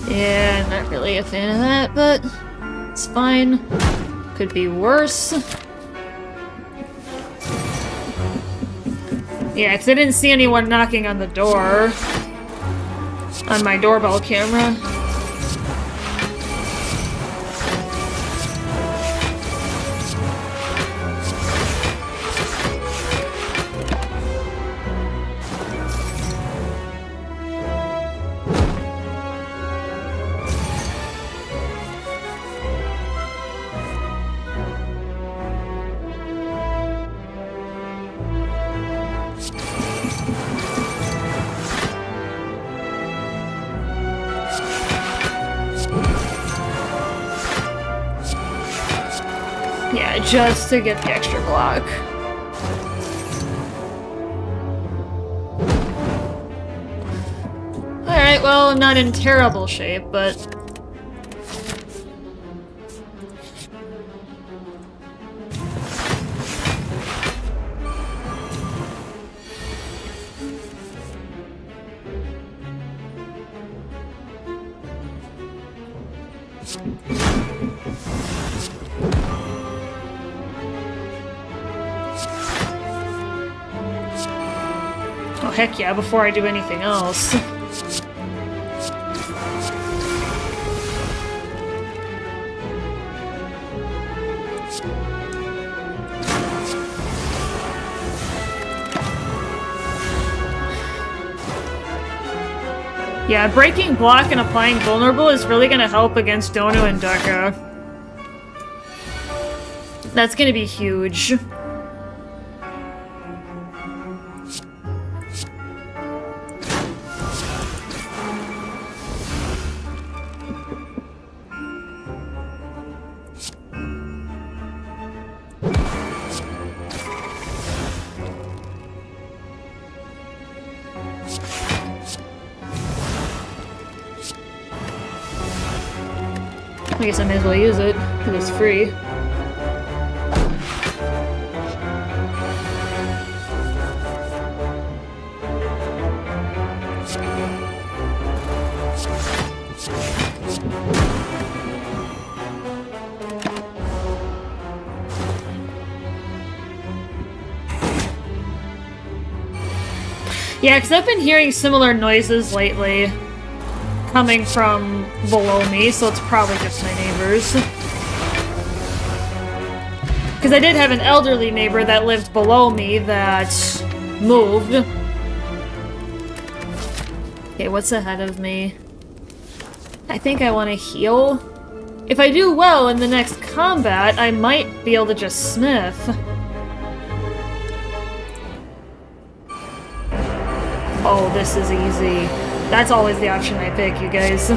Yeah, not really a fan of that, but it's fine. Could be worse. Yeah, because I didn't see anyone knocking on the door on my doorbell camera. Yeah, just to get the extra block. Alright, well, I'm not in terrible shape, but... Oh, heck yeah, before I do anything else. Yeah, breaking block and applying vulnerable is really gonna help against Dono and Daka. That's gonna be huge. I guess I may as well use it, because it's free. Yeah, because I've been hearing similar noises lately coming from below me, so it's probably just my neighbors. Because I did have an elderly neighbor that lived below me that moved. Okay, what's ahead of me? I think I want to heal. If I do well in the next combat, I might be able to just smith. Oh, this is easy. That's always the option I pick, you guys.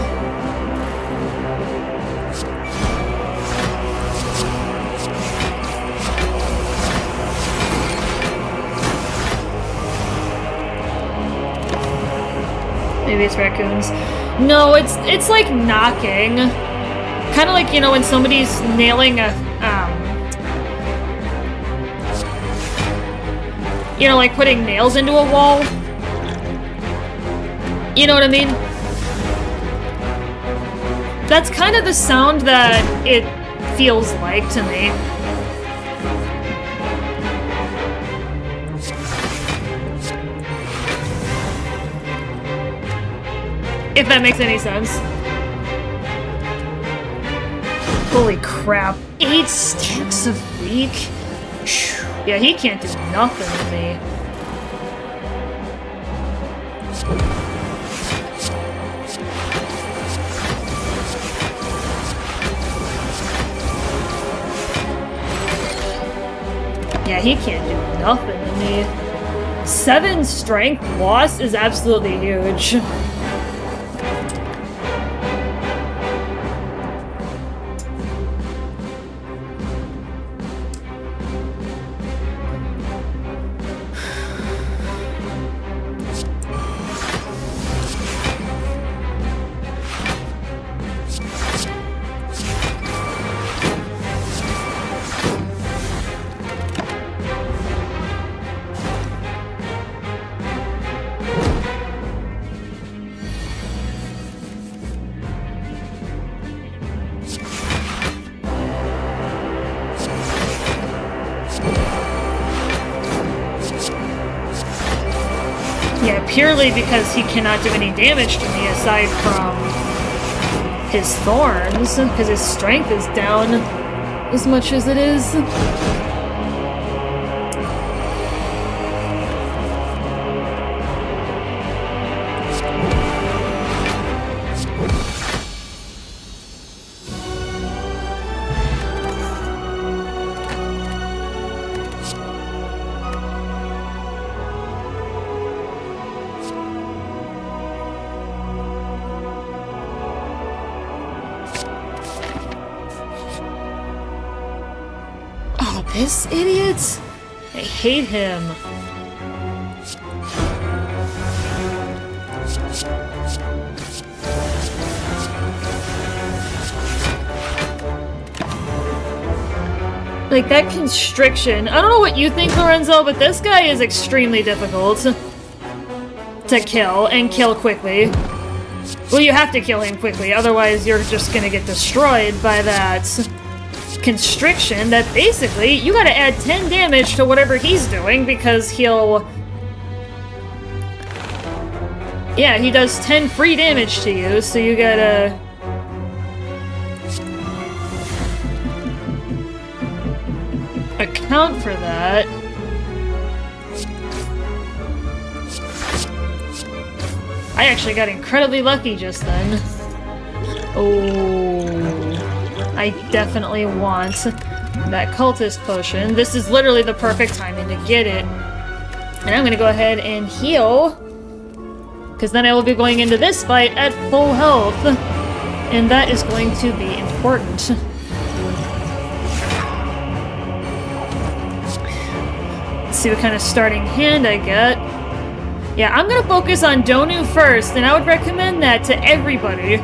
Maybe it's raccoons. No, it's like knocking. Kind of like, you know, when somebody's nailing a, you know, like putting nails into a wall. You know what I mean? That's kind of the sound that it feels like to me. If that makes any sense. Holy crap. 8 stacks of weak? Yeah, he can't do nothing to me. Yeah, he can't do nothing to me. 7 strength loss is absolutely huge. Purely because he cannot do any damage to me aside from his thorns, because his strength is down as much as it is. This idiot? I hate him. Like, that constriction. I don't know what you think, Lorenzo, but this guy is extremely difficult to kill, and kill quickly. Well, you have to kill him quickly, otherwise you're just gonna get destroyed by that constriction that basically you gotta add 10 damage to whatever he's doing because he'll... Yeah, he does 10 free damage to you, so you gotta... account for that. I actually got incredibly lucky just then. Oh... I definitely want that cultist potion. This is literally the perfect timing to get it. And I'm gonna go ahead and heal, because then I will be going into this fight at full health. And that is going to be important. Let's see what kind of starting hand I get. Yeah, I'm gonna focus on Donu first, and I would recommend that to everybody.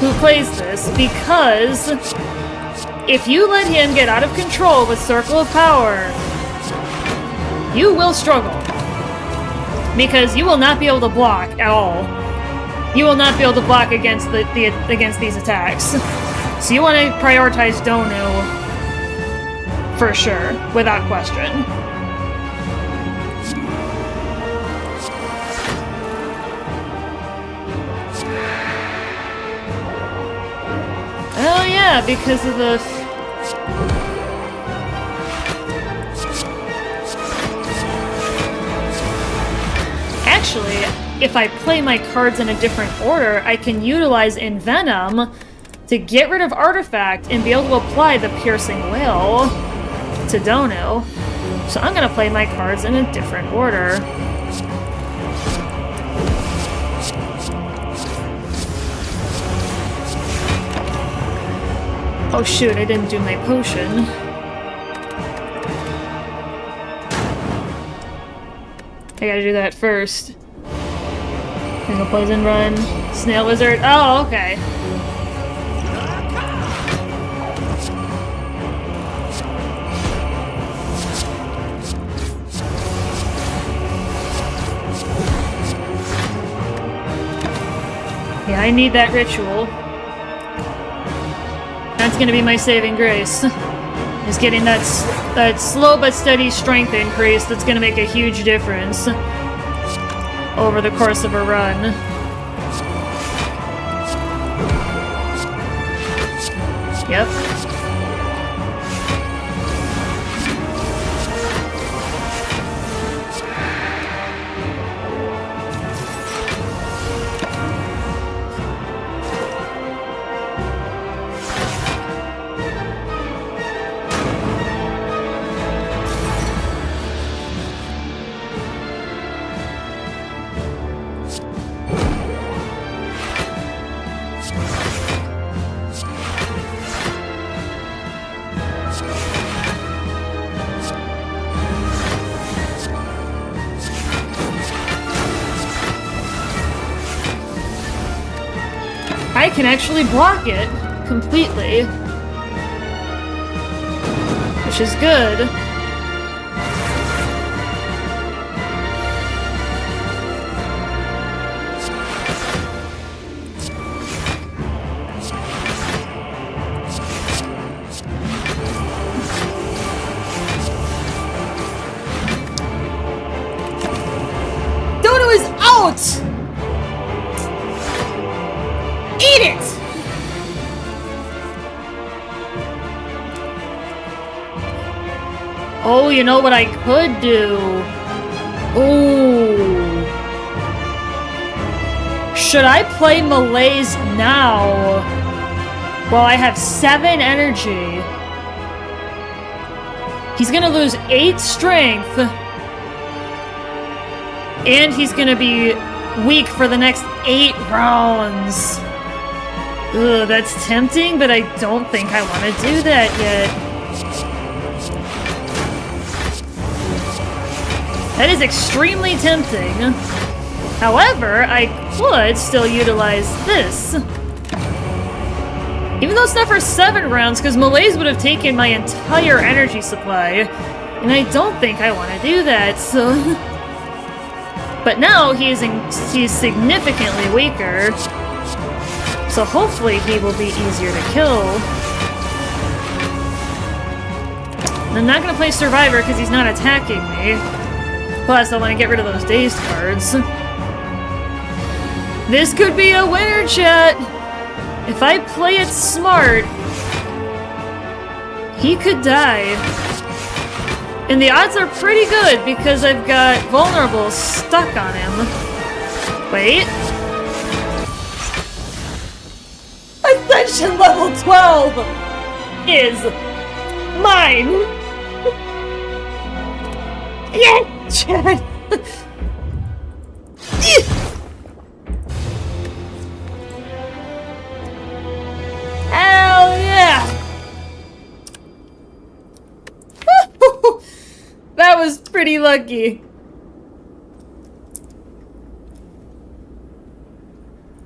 who plays this, because if you let him get out of control with Circle of Power, you will struggle. Because you will not be able to block at all. You will not be able to block against against these attacks. So you want to prioritize Donu for sure, without question. Oh yeah, because of the... Actually, if I play my cards in a different order, I can utilize Envenom to get rid of Artifact and be able to apply the Piercing Will to Donu. So I'm gonna play my cards in a different order. Oh shoot, I didn't do my potion. I gotta do that first. Single Poison Run. Snail Wizard. Oh, okay. Yeah, I need that ritual. That's gonna be my saving grace. Is getting that slow but steady strength increase that's gonna make a huge difference over the course of a run. Yep. I can actually block it completely, which is good. Dodo is out! Eat it! Oh, you know what I could do? Ooh. Should I play Malaise now? Well, I have 7 energy. He's gonna lose 8 strength. And he's gonna be weak for the next 8 rounds. Ugh, that's tempting, but I don't think I want to do that yet. That is extremely tempting. However, I could still utilize this. Even though it's not for 7 rounds, because Malaise would have taken my entire energy supply. And I don't think I want to do that, so... But now he's significantly weaker. So hopefully he will be easier to kill. I'm not going to play Survivor because he's not attacking me. Plus, I want to get rid of those dazed cards. This could be a winner, chat! If I play it smart, he could die. And the odds are pretty good because I've got Vulnerable stuck on him. Wait. Ascension level 12 is mine! Yeah, Chad! Hell yeah! That was pretty lucky.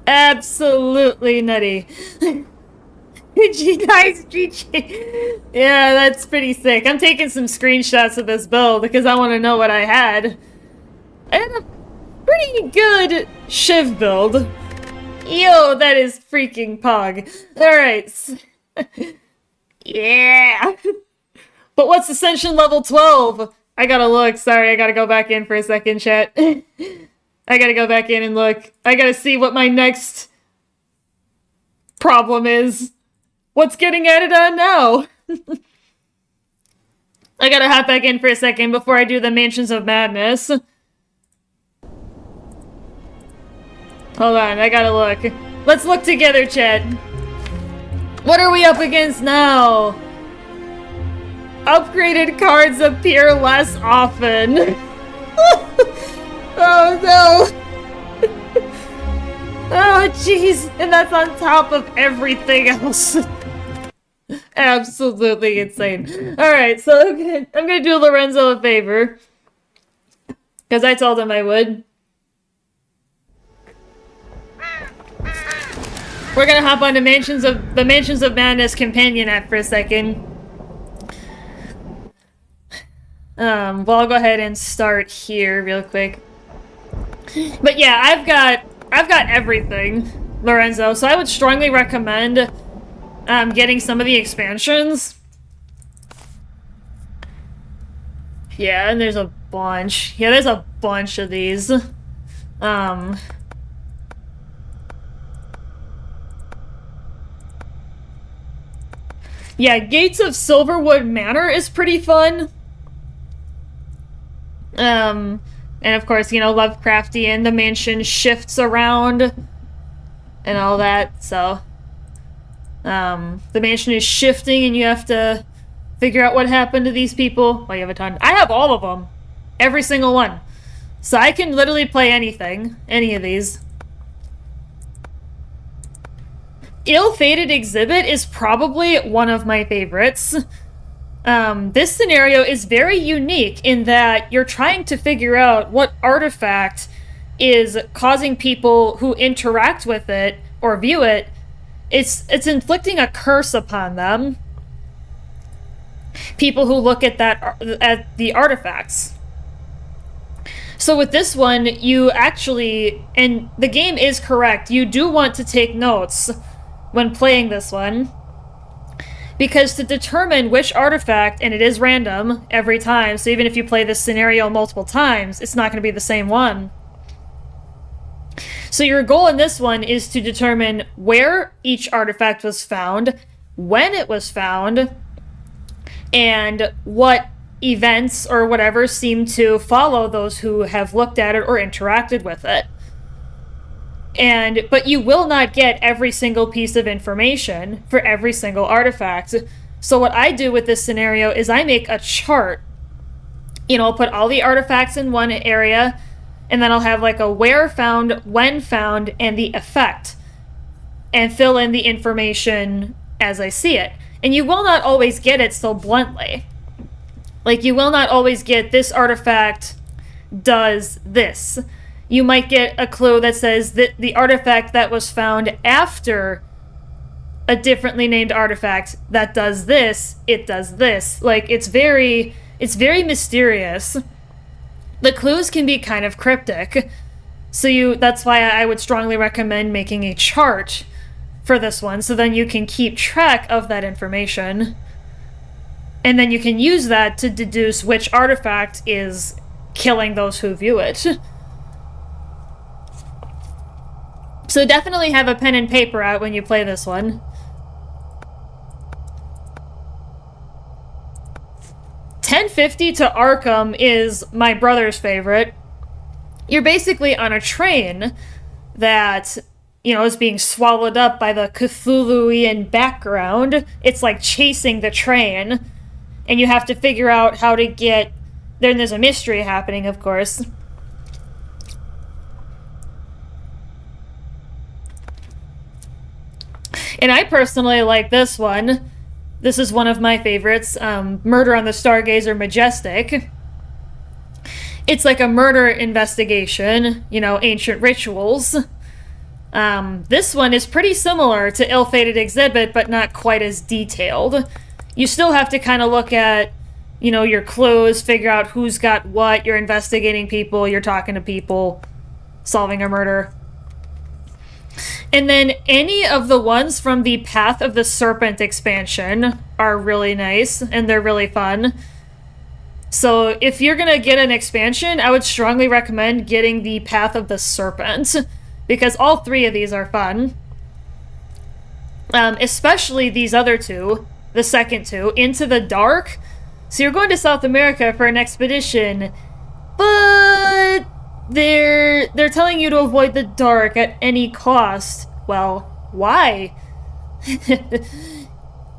Absolutely nutty. Nice GG. Yeah, that's pretty sick. I'm taking some screenshots of this build because I want to know what I had. I had a pretty good Shiv build. Yo, that is freaking pog. Alright. Yeah. But what's Ascension level 12? I gotta look. Sorry, I gotta go back in for a second, chat. I gotta go back in and look. I gotta see what my next problem is. What's getting added on now? I gotta hop back in for a second before I do the Mansions of Madness. Hold on, I gotta look. Let's look together, chat. What are we up against now? Upgraded cards appear less often. Oh no! Oh jeez, and that's on top of everything else. Absolutely insane. Alright, so I'm gonna do Lorenzo a favor. Because I told him I would. We're gonna hop on to the Mansions of Madness companion app for a second. Well, I'll go ahead and start here real quick. But yeah, I've got everything, Lorenzo, so I would strongly recommend getting some of the expansions. Yeah, and there's a bunch. Yeah, there's a bunch of these. Yeah, Gates of Silverwood Manor is pretty fun. And of course, you know, Lovecraftian, the mansion shifts around and all that, so the mansion is shifting and you have to figure out what happened to these people. Well, you have a ton. I have all of them. Every single one. So I can literally play anything. Any of these. Ill-Fated Exhibit is probably one of my favorites. This scenario is very unique in that you're trying to figure out what artifact is causing people who interact with it or view it. It's inflicting a curse upon them. People who look at the artifacts. So with this one, you actually, and the game is correct, you do want to take notes when playing this one. Because to determine which artifact, and it is random every time, so even if you play this scenario multiple times, it's not going to be the same one. So your goal in this one is to determine where each artifact was found, when it was found, and what events or whatever seem to follow those who have looked at it or interacted with it. But you will not get every single piece of information for every single artifact. So what I do with this scenario is I make a chart. You know, I'll put all the artifacts in one area, and then I'll have like a where found, when found, and the effect. And fill in the information as I see it. And you will not always get it so bluntly. Like, you will not always get this artifact does this. You might get a clue that says that the artifact that was found after a differently named artifact that does this, it does this. Like, it's very mysterious. The clues can be kind of cryptic. So that's why I would strongly recommend making a chart for this one, so then you can keep track of that information. And then you can use that to deduce which artifact is killing those who view it. So definitely have a pen and paper out when you play this one. $10.50 to Arkham is my brother's favorite. You're basically on a train that, you know, is being swallowed up by the Cthulhuian background. It's like chasing the train. And you have to figure out how to get... Then there's a mystery happening, of course. And I personally like this one. This is one of my favorites. Murder on the Stargazer Majestic. It's like a murder investigation, you know, ancient rituals. This one is pretty similar to Ill-Fated Exhibit, but not quite as detailed. You still have to kind of look at, you know, your clues, figure out who's got what, you're investigating people, you're talking to people, solving a murder. And then any of the ones from the Path of the Serpent expansion are really nice, and they're really fun. So if you're gonna get an expansion, I would strongly recommend getting the Path of the Serpent, because all three of these are fun. Especially these other two, the second two, Into the Dark. So you're going to South America for an expedition, but they're telling you to avoid the dark at any cost. Well, why?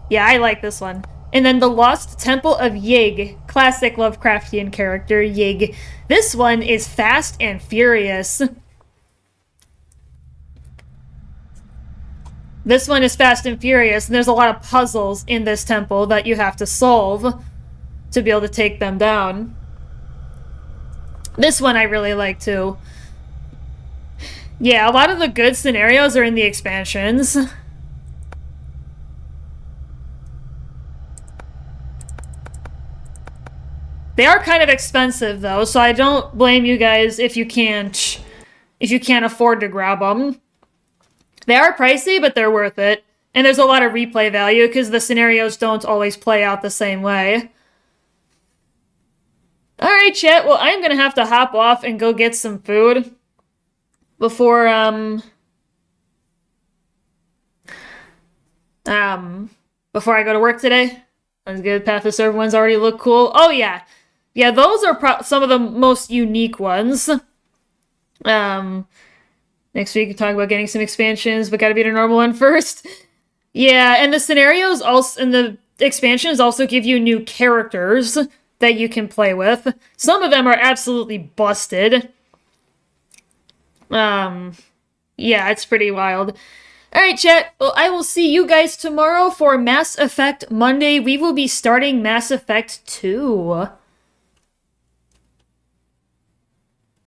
Yeah, I like this one. And then The Lost Temple of Yig, classic Lovecraftian character, Yig. This one is fast and furious. This one is fast and furious, and there's a lot of puzzles in this temple that you have to solve to be able to take them down. This one I really like, too. Yeah, a lot of the good scenarios are in the expansions. They are kind of expensive, though, so I don't blame you guys if you can't afford to grab them. They are pricey, but they're worth it. And there's a lot of replay value, because the scenarios don't always play out the same way. Alright, chat, well, I'm gonna have to hop off and go get some food before I go to work today. That's good. Path of Serpent ones already look cool. Oh, yeah. Yeah, those are some of the most unique ones. Next week, we talk about getting some expansions, but gotta beat a normal one first. Yeah, and the scenarios also, and the expansions also give you new characters that you can play with. Some of them are absolutely busted. Yeah, it's pretty wild. Alright, chat. Well, I will see you guys tomorrow for Mass Effect Monday. We will be starting Mass Effect 2.